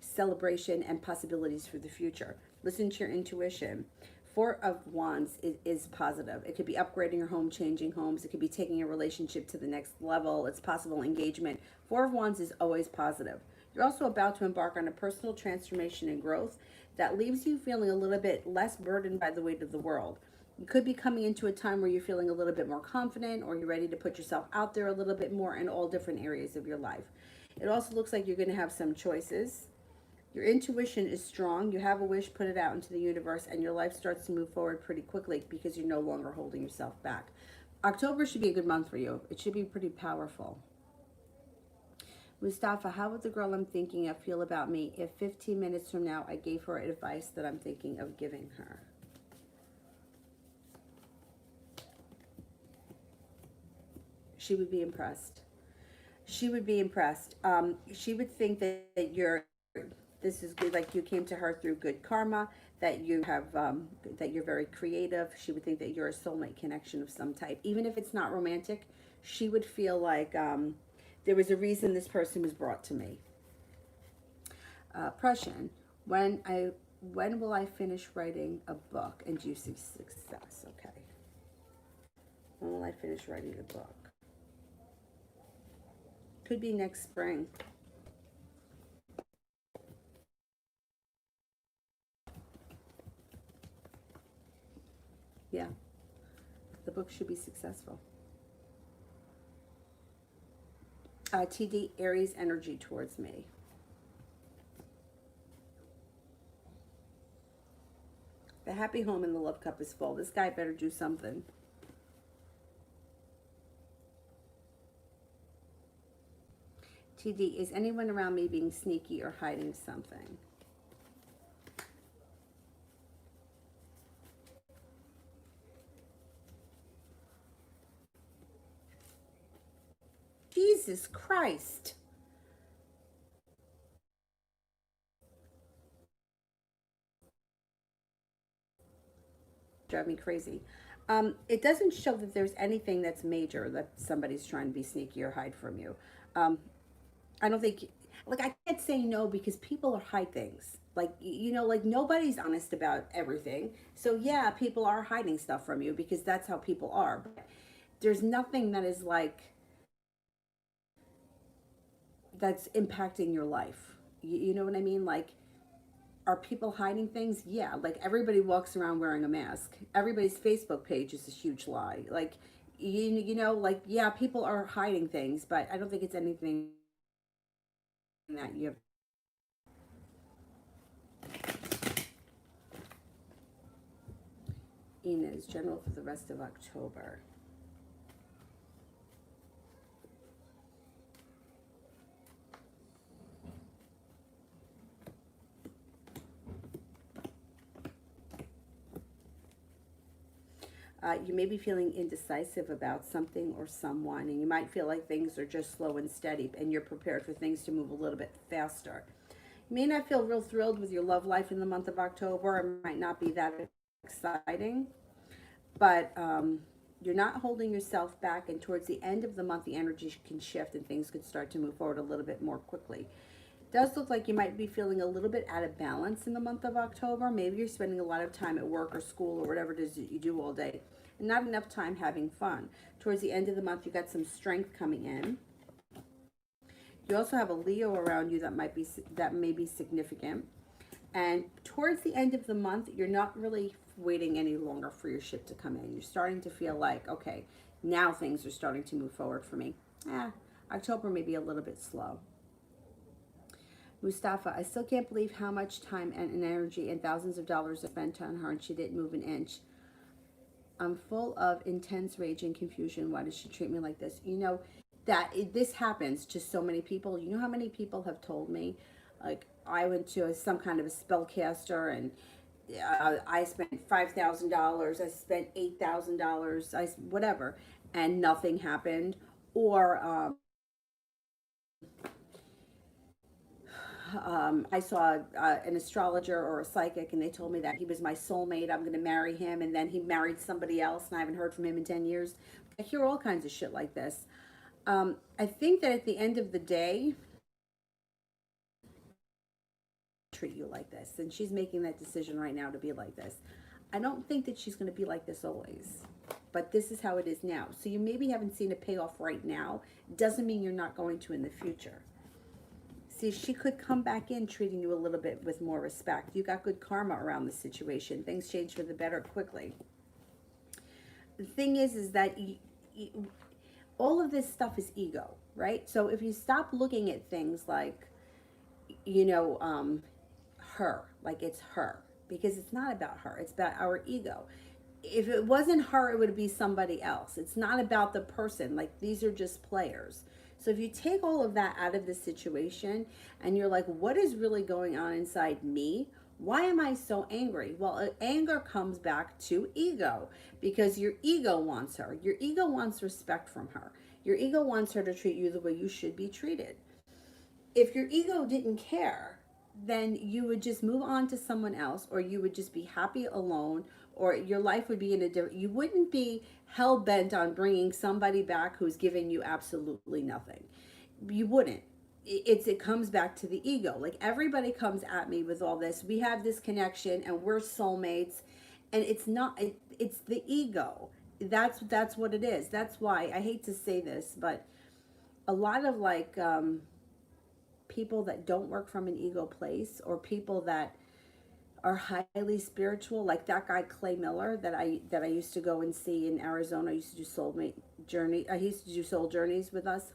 celebration and possibilities for the future. Listen to your intuition. Four of Wands is positive. It could be upgrading your home, changing homes. It could be taking a relationship to the next level. It's possible engagement. Four of Wands is always positive. You're also about to embark on a personal transformation and growth that leaves you feeling a little bit less burdened by the weight of the world. You could be coming into a time where you're feeling a little bit more confident, or you're ready to put yourself out there a little bit more in all different areas of your life. It also looks like you're going to have some choices. Your intuition is strong. You have a wish, put it out into the universe, and your life starts to move forward pretty quickly because you're no longer holding yourself back. October should be a good month for you. It should be pretty powerful. Mustafa, how would the girl I'm thinking of feel about me if 15 minutes from now I gave her advice that I'm thinking of giving her? She would be impressed. She would be impressed. She would think that you're, this is good, like you came to her through good karma, that you have, that you're very creative. She would think that you're a soulmate connection of some type. Even if it's not romantic, she would feel like, there was a reason this person was brought to me. Prussian, when will I finish writing a book and do you see success? Okay. When will I finish writing the book? Could be next spring. Yeah. The book should be successful. TD, Aries energy towards me. The happy home and the love cup is full. This guy better do something. TD, is anyone around me being sneaky or hiding something? Jesus Christ. Drive me crazy. It doesn't show that there's anything that's major that somebody's trying to be sneaky or hide from you. I don't think, like, I can't say no because people hide things. Like, you know, like nobody's honest about everything. So yeah, people are hiding stuff from you because that's how people are. But there's nothing that is like, that's impacting your life. You know what I mean? Like, are people hiding things? Yeah, like everybody walks around wearing a mask. Everybody's Facebook page is a huge lie. Like, you know, like, yeah, people are hiding things, but I don't think it's anything that you have. Inez, general for the rest of October. You may be feeling indecisive about something or someone, and you might feel like things are just slow and steady, and you're prepared for things to move a little bit faster. You may not feel real thrilled with your love life in the month of October. It might not be that exciting, but you're not holding yourself back, and towards the end of the month, the energy can shift and things could start to move forward a little bit more quickly. It does look like you might be feeling a little bit out of balance in the month of October. Maybe you're spending a lot of time at work or school or whatever it is that you do all day, and not enough time having fun. Towards the end of the month, you got some strength coming in. You also have a Leo around you that may be significant. And towards the end of the month, you're not really waiting any longer for your ship to come in. You're starting to feel like, okay, now things are starting to move forward for me. October may be a little bit slow. Mustafa, I still can't believe how much time and energy and thousands of dollars I spent on her and she didn't move an inch. I'm full of intense rage and confusion. Why does she treat me like this? You know, this happens to so many people. You know how many people have told me, like, I went to some kind of a spellcaster and I spent $5,000, I spent $8,000, whatever, and nothing happened. Or I saw an astrologer or a psychic, and they told me that he was my soulmate. I'm going to marry him, and then he married somebody else, and I haven't heard from him in 10 years. I hear all kinds of shit like this. I think that at the end of the day, treat you like this, and she's making that decision right now to be like this. I don't think that she's going to be like this always, but this is how it is now. So you maybe haven't seen a payoff right now. Doesn't mean you're not going to in the future. See, she could come back in treating you a little bit with more respect. You got good karma around the situation. Things change for the better quickly. The thing is that all of this stuff is ego, right? So if you stop looking at things like, you know, her, like it's her, because it's not about her, it's about our ego. If it wasn't her, it would be somebody else. It's not about the person. Like, these are just players. So if you take all of that out of the situation and you're like, what is really going on inside me? Why am I so angry? Well, anger comes back to ego, because your ego wants her. Your ego wants respect from her. Your ego wants her to treat you the way you should be treated. If your ego didn't care, then you would just move on to someone else, or you would just be happy alone, or your life would be in a different, you wouldn't be hell bent on bringing somebody back who's giving you absolutely nothing. You wouldn't. It comes back to the ego. Like, everybody comes at me with all this, we have this connection and we're soulmates, and it's not, it's the ego. That's what it is. That's why I hate to say this, but a lot of like people that don't work from an ego place, or people that are highly spiritual, like that guy Clay Miller that I used to go and see in Arizona. I used to do soulmate journey. I used to do soul journeys with us.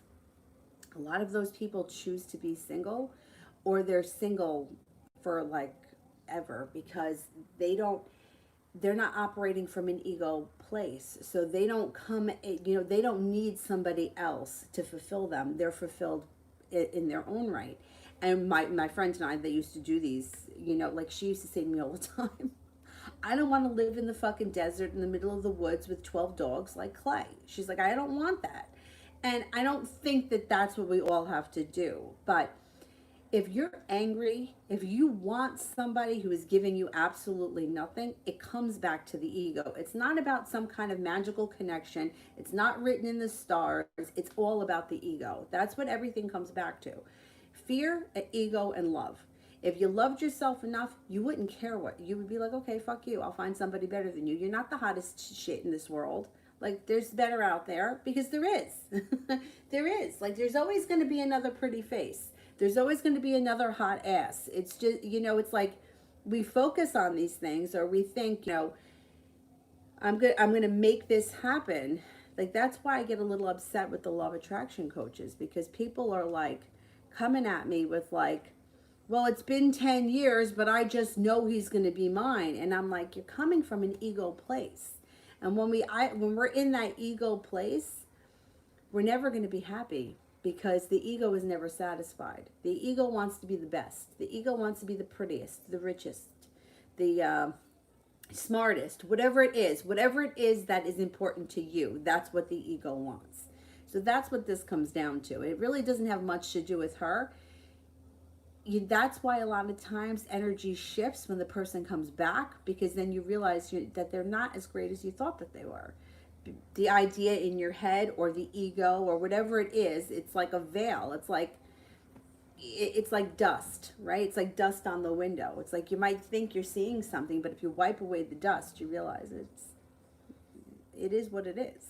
A lot of those people choose to be single, or they're single for like ever, because they're not operating from an ego place. So they don't come, they don't need somebody else to fulfill them. They're fulfilled in their own right. And my friend and I, they used to do these, like she used to say to me all the time, I don't want to live in the fucking desert in the middle of the woods with 12 dogs like Clay. She's like, I don't want that. And I don't think that that's what we all have to do. But if you're angry, if you want somebody who is giving you absolutely nothing, it comes back to the ego. It's not about some kind of magical connection. It's not written in the stars. It's all about the ego. That's what everything comes back to. Fear, ego, and love. If you loved yourself enough, you wouldn't care what. You would be like, okay, fuck you. I'll find somebody better than you. You're not the hottest shit in this world. Like, there's better out there, because there is. There is. Like, there's always going to be another pretty face. There's always going to be another hot ass. It's just, it's like we focus on these things, or we think, I'm going to make this happen. Like, that's why I get a little upset with the law of attraction coaches, because people are like coming at me with like, well, it's been 10 years, but I just know he's going to be mine. And I'm like, you're coming from an ego place. And when we're in that ego place, we're never going to be happy, because the ego is never satisfied. The ego wants to be the best. The ego wants to be the prettiest, the richest, the smartest, whatever it is that is important to you. That's what the ego wants. So that's what this comes down to. It really doesn't have much to do with her. That's why a lot of times energy shifts when the person comes back, because then you realize that they're not as great as you thought that they were. The idea in your head, or the ego, or whatever it is, it's like a veil. It's like dust, right? It's like dust on the window. It's like you might think you're seeing something, but if you wipe away the dust, you realize it is what it is.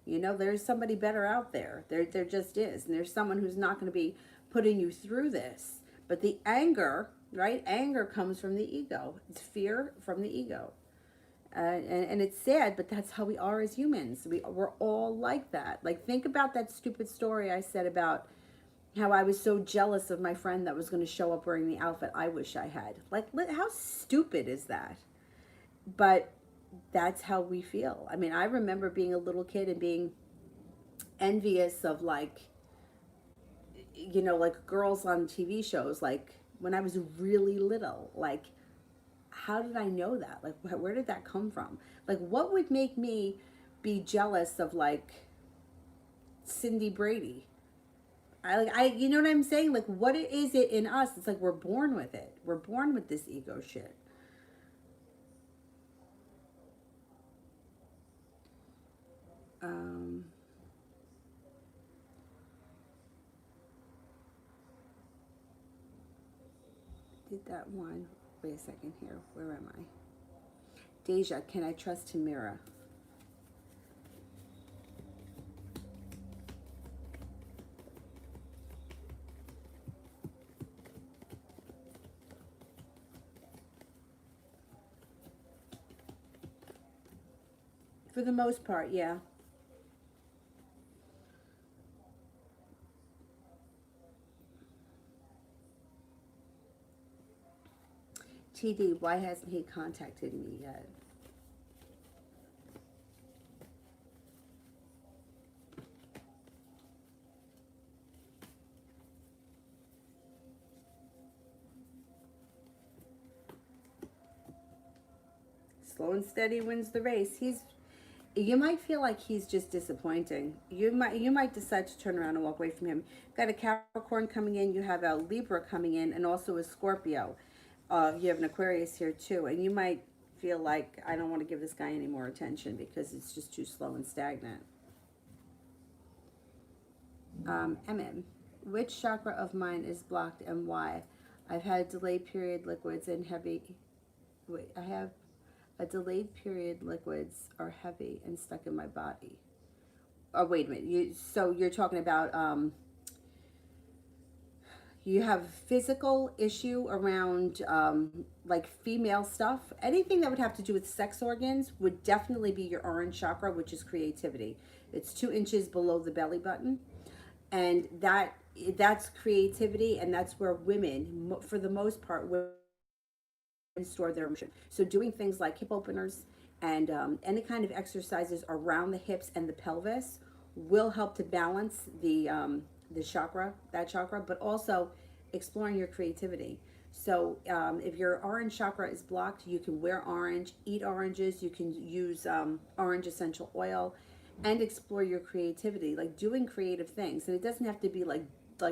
There's somebody better out there. There just is. And there's someone who's not going to be putting you through this. But the anger, right? Anger comes from the ego. It's fear from the ego. And it's sad, but that's how we are as humans. We're all like that. Like, think about that stupid story I said about how I was so jealous of my friend that was going to show up wearing the outfit I wish I had. Like, how stupid is that? But that's how we feel. I mean, I remember being a little kid and being envious of like girls on TV shows, like when I was really little, like how did I know that? Like, where did that come from? Like, what would make me be jealous of like Cindy Brady? You know what I'm saying? Like, what is it in us? It's like we're born with it. We're born with this ego shit. Um, did that one. Wait a second here. Where am I? Deja, can I trust Tamira? For the most part, yeah. TD, why hasn't he contacted me yet? Slow and steady wins the race. You might feel like he's just disappointing. You might decide to turn around and walk away from him. Got a Capricorn coming in, you have a Libra coming in, and also a Scorpio. You have an Aquarius here too, and you might feel like I don't want to give this guy any more attention because it's just too slow and stagnant. MM, which chakra of mine is blocked and why? I've had delayed period liquids and heavy. Wait, I have a delayed period liquids are heavy and stuck in my body. Oh, wait a minute. So you're talking about you have physical issue around like female stuff. Anything that would have to do with sex organs would definitely be your orange chakra, which is creativity. It's 2 inches below the belly button, and that's creativity, and that's where women, for the most part, women store their emotion. So doing things like hip openers and any kind of exercises around the hips and the pelvis will help to balance the chakra, that chakra, but also exploring your creativity. So if your orange chakra is blocked, you can wear orange, eat oranges, you can use orange essential oil, and explore your creativity, like doing creative things. And it doesn't have to be like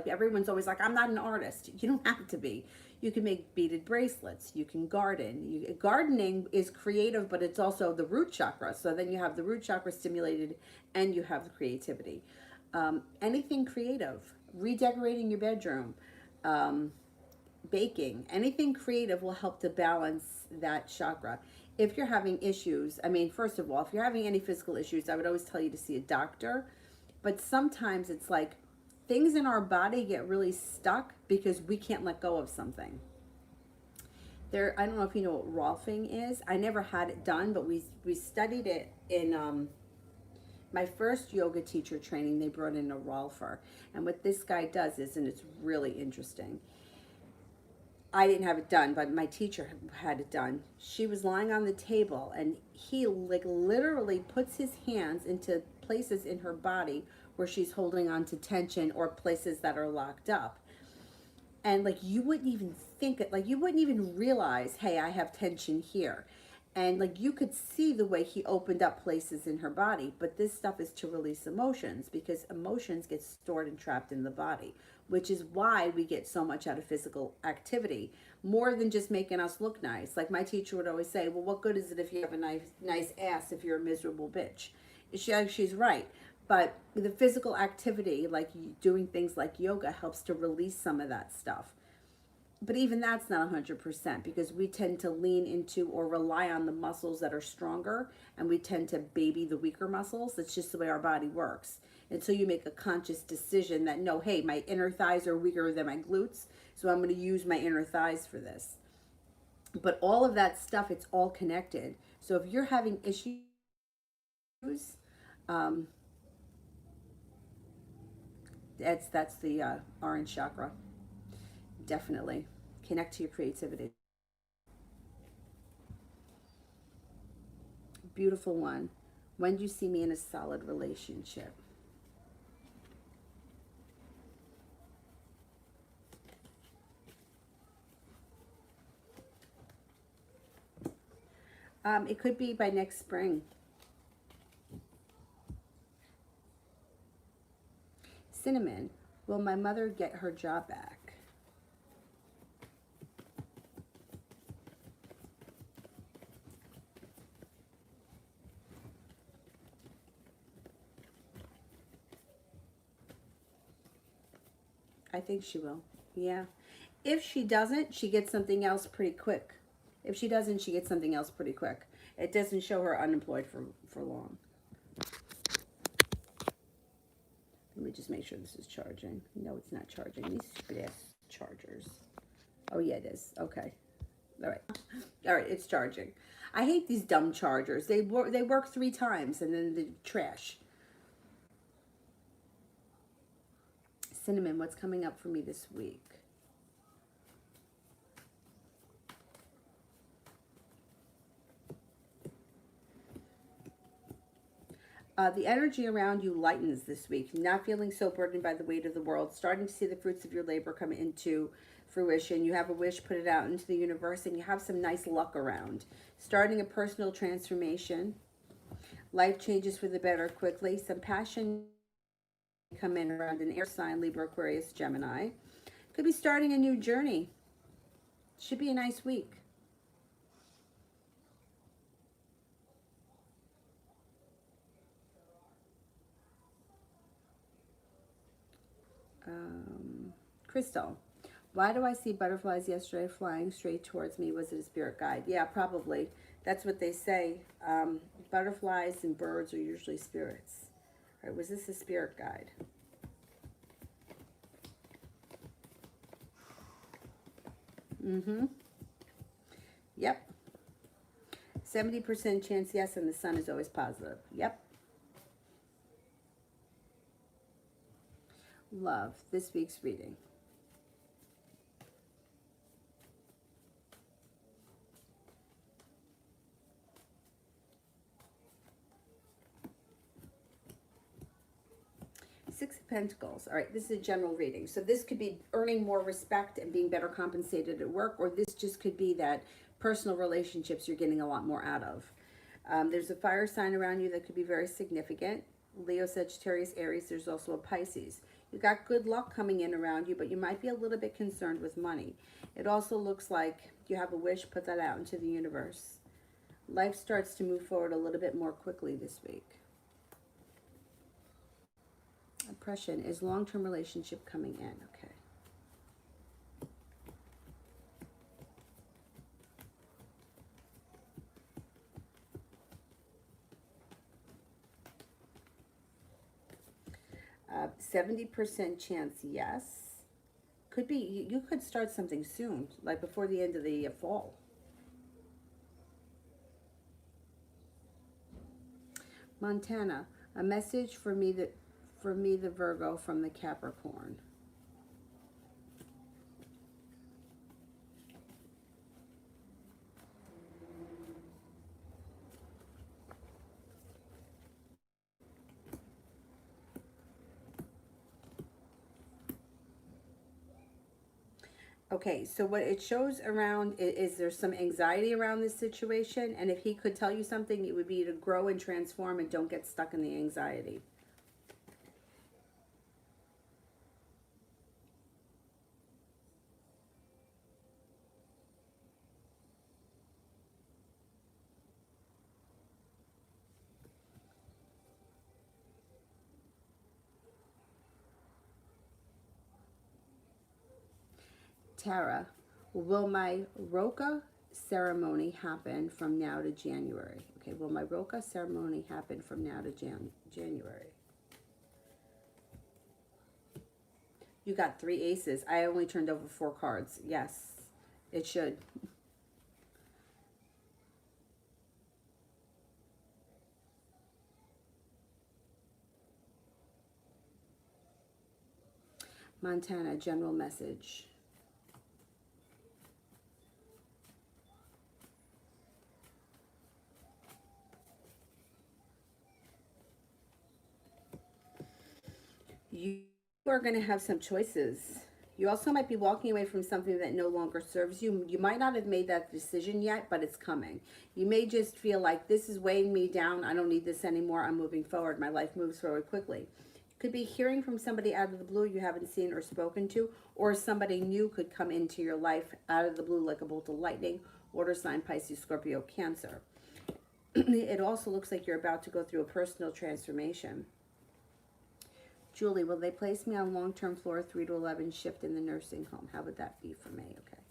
everyone's always like, I'm not an artist. You don't have to be. You can make beaded bracelets. You can garden. Gardening is creative, but it's also the root chakra. So then you have the root chakra stimulated, and you have the creativity. Anything creative, redecorating your bedroom, baking, anything creative will help to balance that chakra. If you're having issues, I mean, first of all, if you're having any physical issues, I would always tell you to see a doctor. But sometimes it's like things in our body get really stuck because we can't let go of something. I don't know if you know what rolfing is. I never had it done, but we studied it in my first yoga teacher training. They brought in a rolfer, and what this guy does is, and it's really interesting. I didn't have it done, but my teacher had it done. She was lying on the table, and he like literally puts his hands into places in her body where she's holding on to tension or places that are locked up. And like you wouldn't even think it, like you wouldn't even realize, hey, I have tension here. And like you could see the way he opened up places in her body. But this stuff is to release emotions, because emotions get stored and trapped in the body, which is why we get so much out of physical activity, more than just making us look nice. Like my teacher would always say, well, what good is it if you have a nice ass if you're a miserable bitch? She's right. But the physical activity, like doing things like yoga, helps to release some of that stuff. But even that's not 100%, because we tend to lean into or rely on the muscles that are stronger, and we tend to baby the weaker muscles. That's just the way our body works. Until you make a conscious decision that, no, hey, my inner thighs are weaker than my glutes, so I'm going to use my inner thighs for this. But all of that stuff, it's all connected. So if you're having issues, um, that's the orange chakra. Definitely connect to your creativity. Beautiful one. When do you see me in a solid relationship? It could be by next spring. Cinnamon, will my mother get her job back? I think she will. Yeah. If she doesn't, she gets something else pretty quick. If she doesn't, she gets something else pretty quick. It doesn't show her unemployed for long. Let me just make sure this is charging. No, it's not charging. These stupid ass chargers. Oh, yeah, it is. Okay. All right. All right, it's charging. I hate these dumb chargers. They work 3 times and then the trash. Cinnamon, what's coming up for me this week? The energy around you lightens this week. Not feeling so burdened by the weight of the world. Starting to see the fruits of your labor come into fruition. You have a wish, put it out into the universe, and you have some nice luck around. Starting a personal transformation. Life changes for the better quickly. Some passion come in around an air sign, Libra, Aquarius, Gemini. Could be starting a new journey. Should be a nice week. Crystal, why do I see butterflies yesterday flying straight towards me? Was it a spirit guide? Yeah, probably. That's what they say. Butterflies and birds are usually spirits. All right, was this a spirit guide? Mm-hmm. Yep. 70% chance yes, and the sun is always positive. Yep. Love, this week's reading. Six of Pentacles. All right, this is a general reading. So this could be earning more respect and being better compensated at work, or this just could be that personal relationships you're getting a lot more out of. There's a fire sign around you that could be very significant. Leo, Sagittarius, Aries. There's also a Pisces. You got good luck coming in around you, but you might be a little bit concerned with money. It also looks like you have a wish, put that out into the universe. Life starts to move forward a little bit more quickly this week. Oppression, is long-term relationship coming in? Okay. Uh, 70% chance yes. Could be, you could start something soon, like before the end of the fall. Montana, a message for me the Virgo from the Capricorn. Okay, so what it shows around is there's some anxiety around this situation, and if he could tell you something, it would be to grow and transform and don't get stuck in the anxiety. Tara, will my Roca ceremony happen from now to January? Okay, will my Roca ceremony happen from now to January? You got 3 aces. I only turned over 4 cards. Yes, it should. Montana, general message. You are going to have some choices. You also might be walking away from something that no longer serves you. You might not have made that decision yet, but it's coming. You may just feel like this is weighing me down. I don't need this anymore. I'm moving forward. My life moves forward quickly. Could be hearing from somebody out of the blue you haven't seen or spoken to, or somebody new could come into your life out of the blue like a bolt of lightning. Water sign, Pisces, Scorpio, Cancer. It also looks like you're about to go through a personal transformation. Julie, will they place me on long-term floor 3 to 11 shift in the nursing home? How would that be for me? Okay.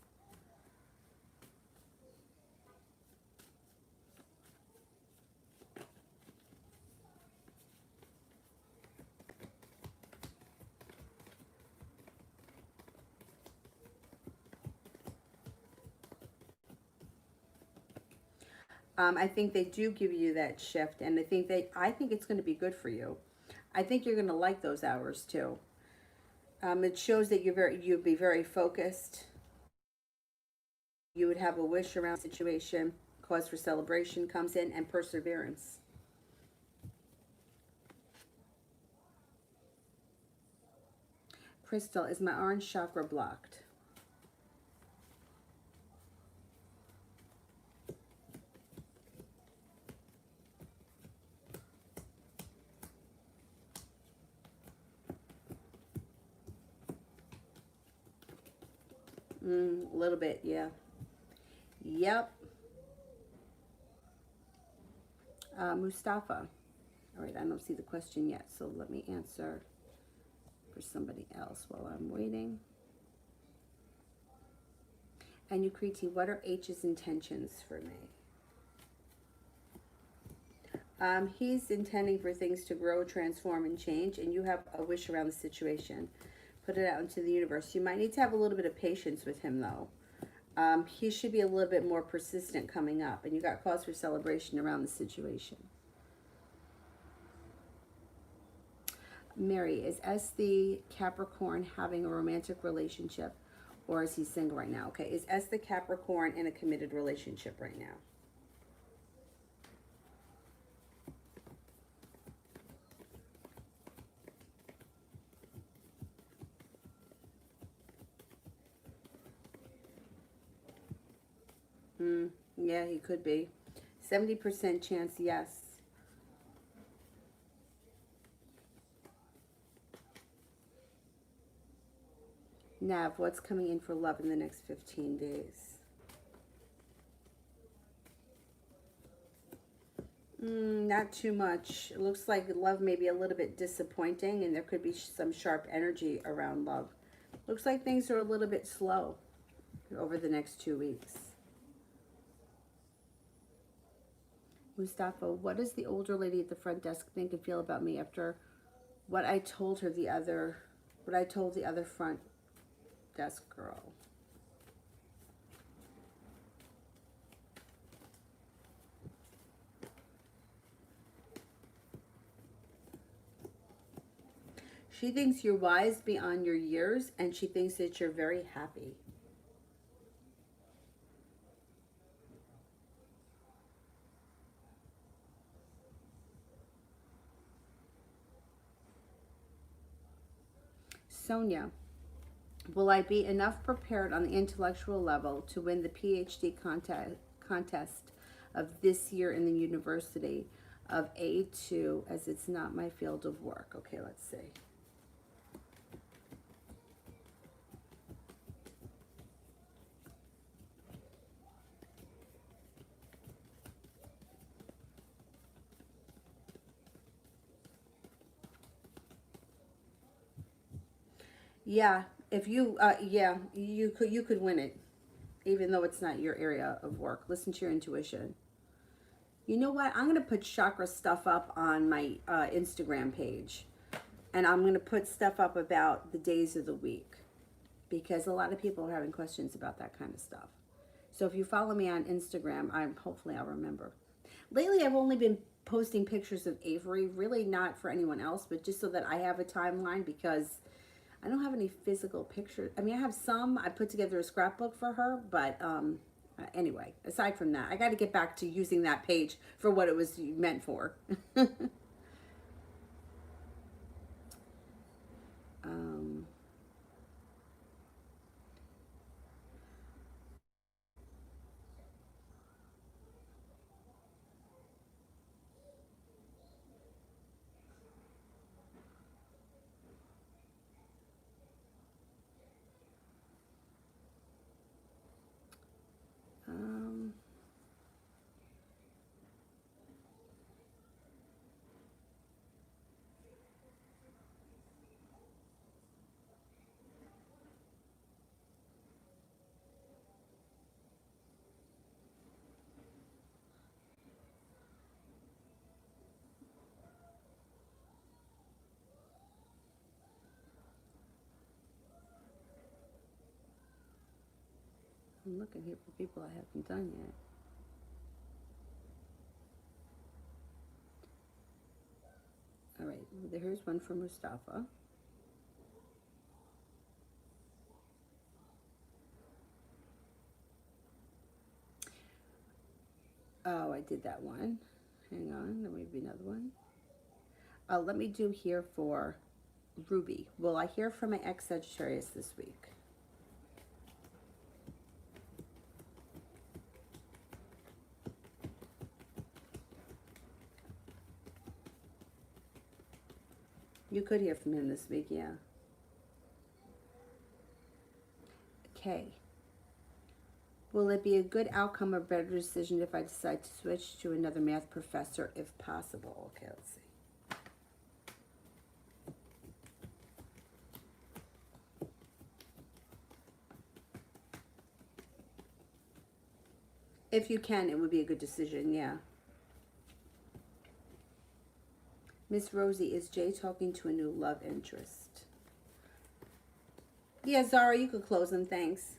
I think they do give you that shift, and I think it's going to be good for you. I think you're going to like those hours too. It shows that you'd be very focused. You would have a wish around the situation. Cause for celebration comes in, and perseverance. Crystal, is my orange chakra blocked? A little bit, yeah. Yep. Mustafa. All right, I don't see the question yet, so let me answer for somebody else while I'm waiting. And Yukriti, what are H's intentions for me? He's intending for things to grow, transform, and change, and you have a wish around the situation. Put it out into the universe. You might need to have a little bit of patience with him, though. He should be a little bit more persistent coming up, and you got cause for celebration around the situation. Mary, is S the Capricorn having a romantic relationship, or is he single right now? Okay, is S the Capricorn in a committed relationship right now? Yeah, he could be. 70% chance, yes. Nav, what's coming in for love in the next 15 days? Not too much. It looks like love may be a little bit disappointing, and there could be some sharp energy around love. Looks like things are a little bit slow over the next 2 weeks. Mustafa, what does the older lady at the front desk think and feel about me after what I told the other front desk girl? She thinks you're wise beyond your years, and she thinks that you're very happy. Sonia, will I be enough prepared on the intellectual level to win the PhD contest of this year in the University of A2, as it's not my field of work? Okay, let's see. Yeah, if you yeah, you could win it, even though it's not your area of work. Listen to your intuition. You know what? I'm gonna put chakra stuff up on my Instagram page, and I'm gonna put stuff up about the days of the week, because a lot of people are having questions about that kind of stuff. So if you follow me on Instagram, hopefully I'll remember. Lately, I've only been posting pictures of Avery, really not for anyone else, but just so that I have a timeline, because I don't have any physical pictures. I mean, I have some. I put together a scrapbook for her, but anyway, aside from that, I got to get back to using that page for what it was meant for. I'm looking here for people I haven't done yet. All right, here's one for Mustafa. Oh, I did that one. Hang on, there may be another one. Let me do here for Ruby. Will I hear from my ex-Sagittarius this week? You could hear from him this week, yeah. Okay. Will it be a good outcome or better decision if I decide to switch to another math professor if possible? Okay, let's see. If you can, it would be a good decision, yeah. Miss Rosie, is Jay talking to a new love interest? Yeah, Zara, you could close them, thanks.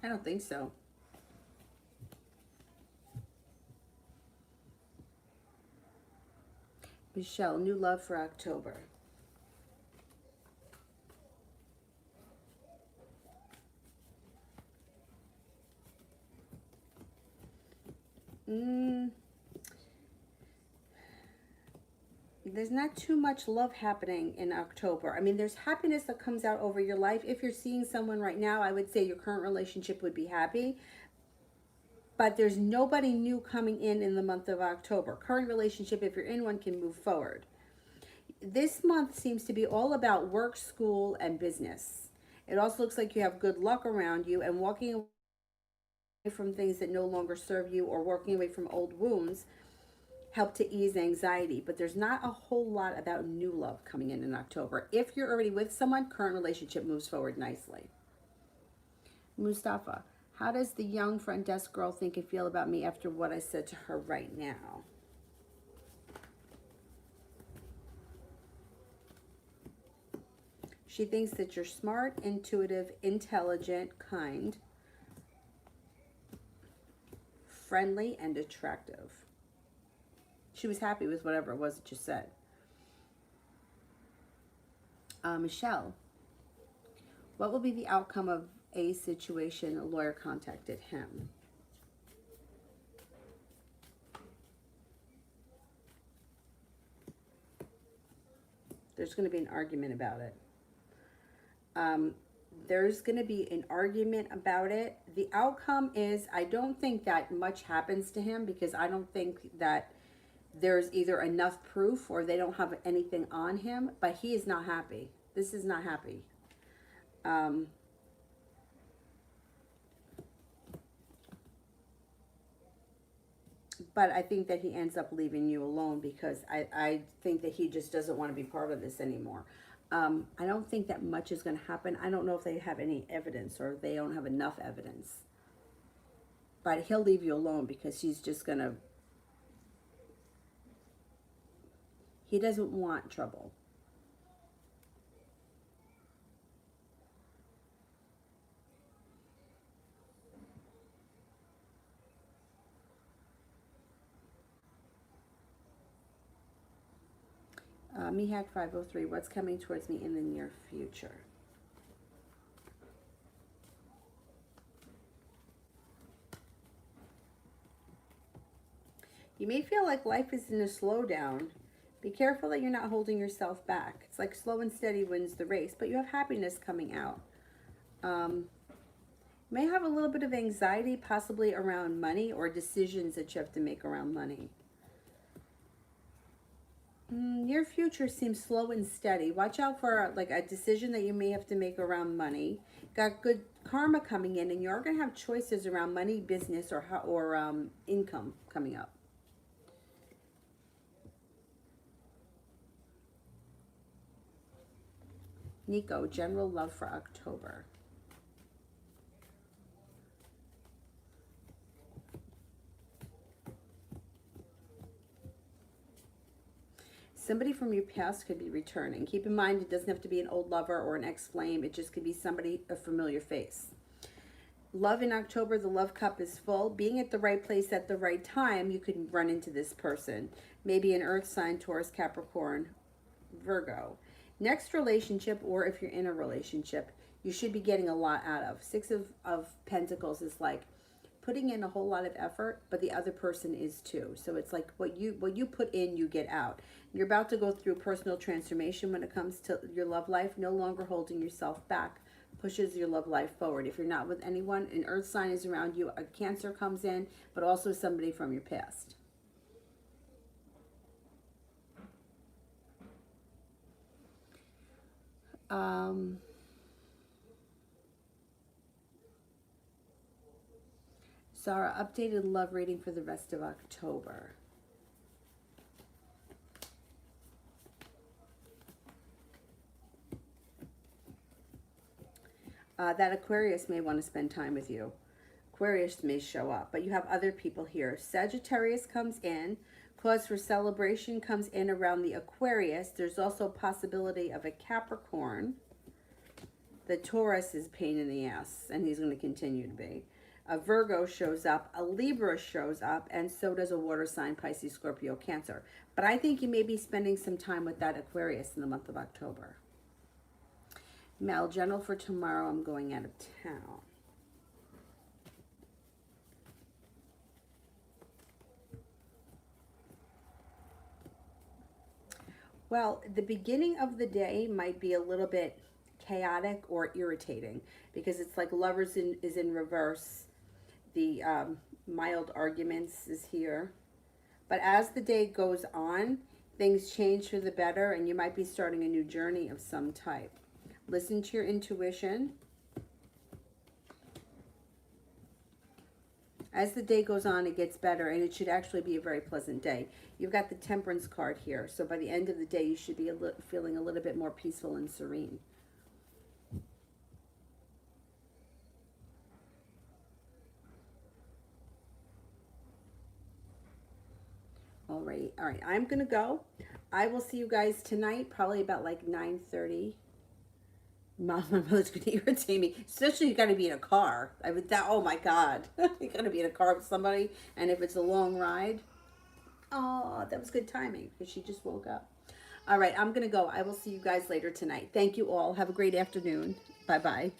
I don't think so. Michelle, new love for October. There's not too much love happening in October. I mean, there's happiness that comes out over your life. If you're seeing someone right now, I would say your current relationship would be happy. But there's nobody new coming in the month of October. Current relationship, if you're in one, can move forward. This month seems to be all about work, school, and business. It also looks like you have good luck around you, and walking away from things that no longer serve you or walking away from old wounds help to ease anxiety. But there's not a whole lot about new love coming in October. If you're already with someone, current relationship moves forward nicely. Mustafa, how does the young front desk girl think and feel about me after what I said to her right now? She thinks that you're smart, intuitive, intelligent, kind, friendly, and attractive. She was happy with whatever it was that you said. Michelle, what will be the outcome of a situation? A lawyer contacted him. There's going to be an argument about it. There's going to be an argument about it. The outcome is, I don't think that much happens to him, because I don't think that there's either enough proof or they don't have anything on him, but he is not happy. This is not happy. But I think that he ends up leaving you alone, because I think that he just doesn't want to be part of this anymore. I don't think that much is going to happen. I don't know if they have any evidence or they don't have enough evidence. But he'll leave you alone, because he's just going to... He doesn't want trouble. Mihak 503, what's coming towards me in the near future? You may feel like life is in a slowdown. Be careful that you're not holding yourself back. It's like slow and steady wins the race, but you have happiness coming out. May have a little bit of anxiety, possibly around money or decisions that you have to make around money. Your future seems slow and steady. Watch out for like a decision that you may have to make around money. Got good karma coming in, and you're going to have choices around money, business, or income coming up. Nico, general love for October. Somebody from your past could be returning. Keep in mind, it doesn't have to be an old lover or an ex-flame. It just could be somebody, a familiar face. Love in October, the love cup is full. Being at the right place at the right time, you could run into this person. Maybe an earth sign, Taurus, Capricorn, Virgo. Next relationship, or if you're in a relationship, you should be getting a lot out of. Six of Pentacles is like putting in a whole lot of effort, but the other person is too. So it's like what you put in, you get out. You're about to go through personal transformation when it comes to your love life. No longer holding yourself back pushes your love life forward. If you're not with anyone, an earth sign is around you, a Cancer comes in, but also somebody from your past. Sarah, updated love reading for the rest of October. That Aquarius may want to spend time with you. Aquarius may show up, but you have other people here. Sagittarius comes in. Cause for celebration comes in around the Aquarius. There's also a possibility of a Capricorn. The Taurus is pain in the ass, and he's going to continue to be. A Virgo shows up, a Libra shows up, and so does a water sign, Pisces, Scorpio, Cancer. But I think you may be spending some time with that Aquarius in the month of October. Mel, general for tomorrow, I'm going out of town. Well, the beginning of the day might be a little bit chaotic or irritating because it's like Lovers is in reverse. The mild arguments is here. But as the day goes on, things change for the better, and you might be starting a new journey of some type. Listen to your intuition. As the day goes on, it gets better, and it should actually be a very pleasant day. You've got the Temperance card here, so by the end of the day, you should be feeling a little bit more peaceful and serene. All right, I'm going to go. I will see you guys tonight, probably about like 9:30. My mother's going to irritate me. Especially you got to be in a car. Oh my God. You got to be in a car with somebody. And if it's a long ride. Oh, that was good timing because she just woke up. All right, I'm going to go. I will see you guys later tonight. Thank you all. Have a great afternoon. Bye-bye.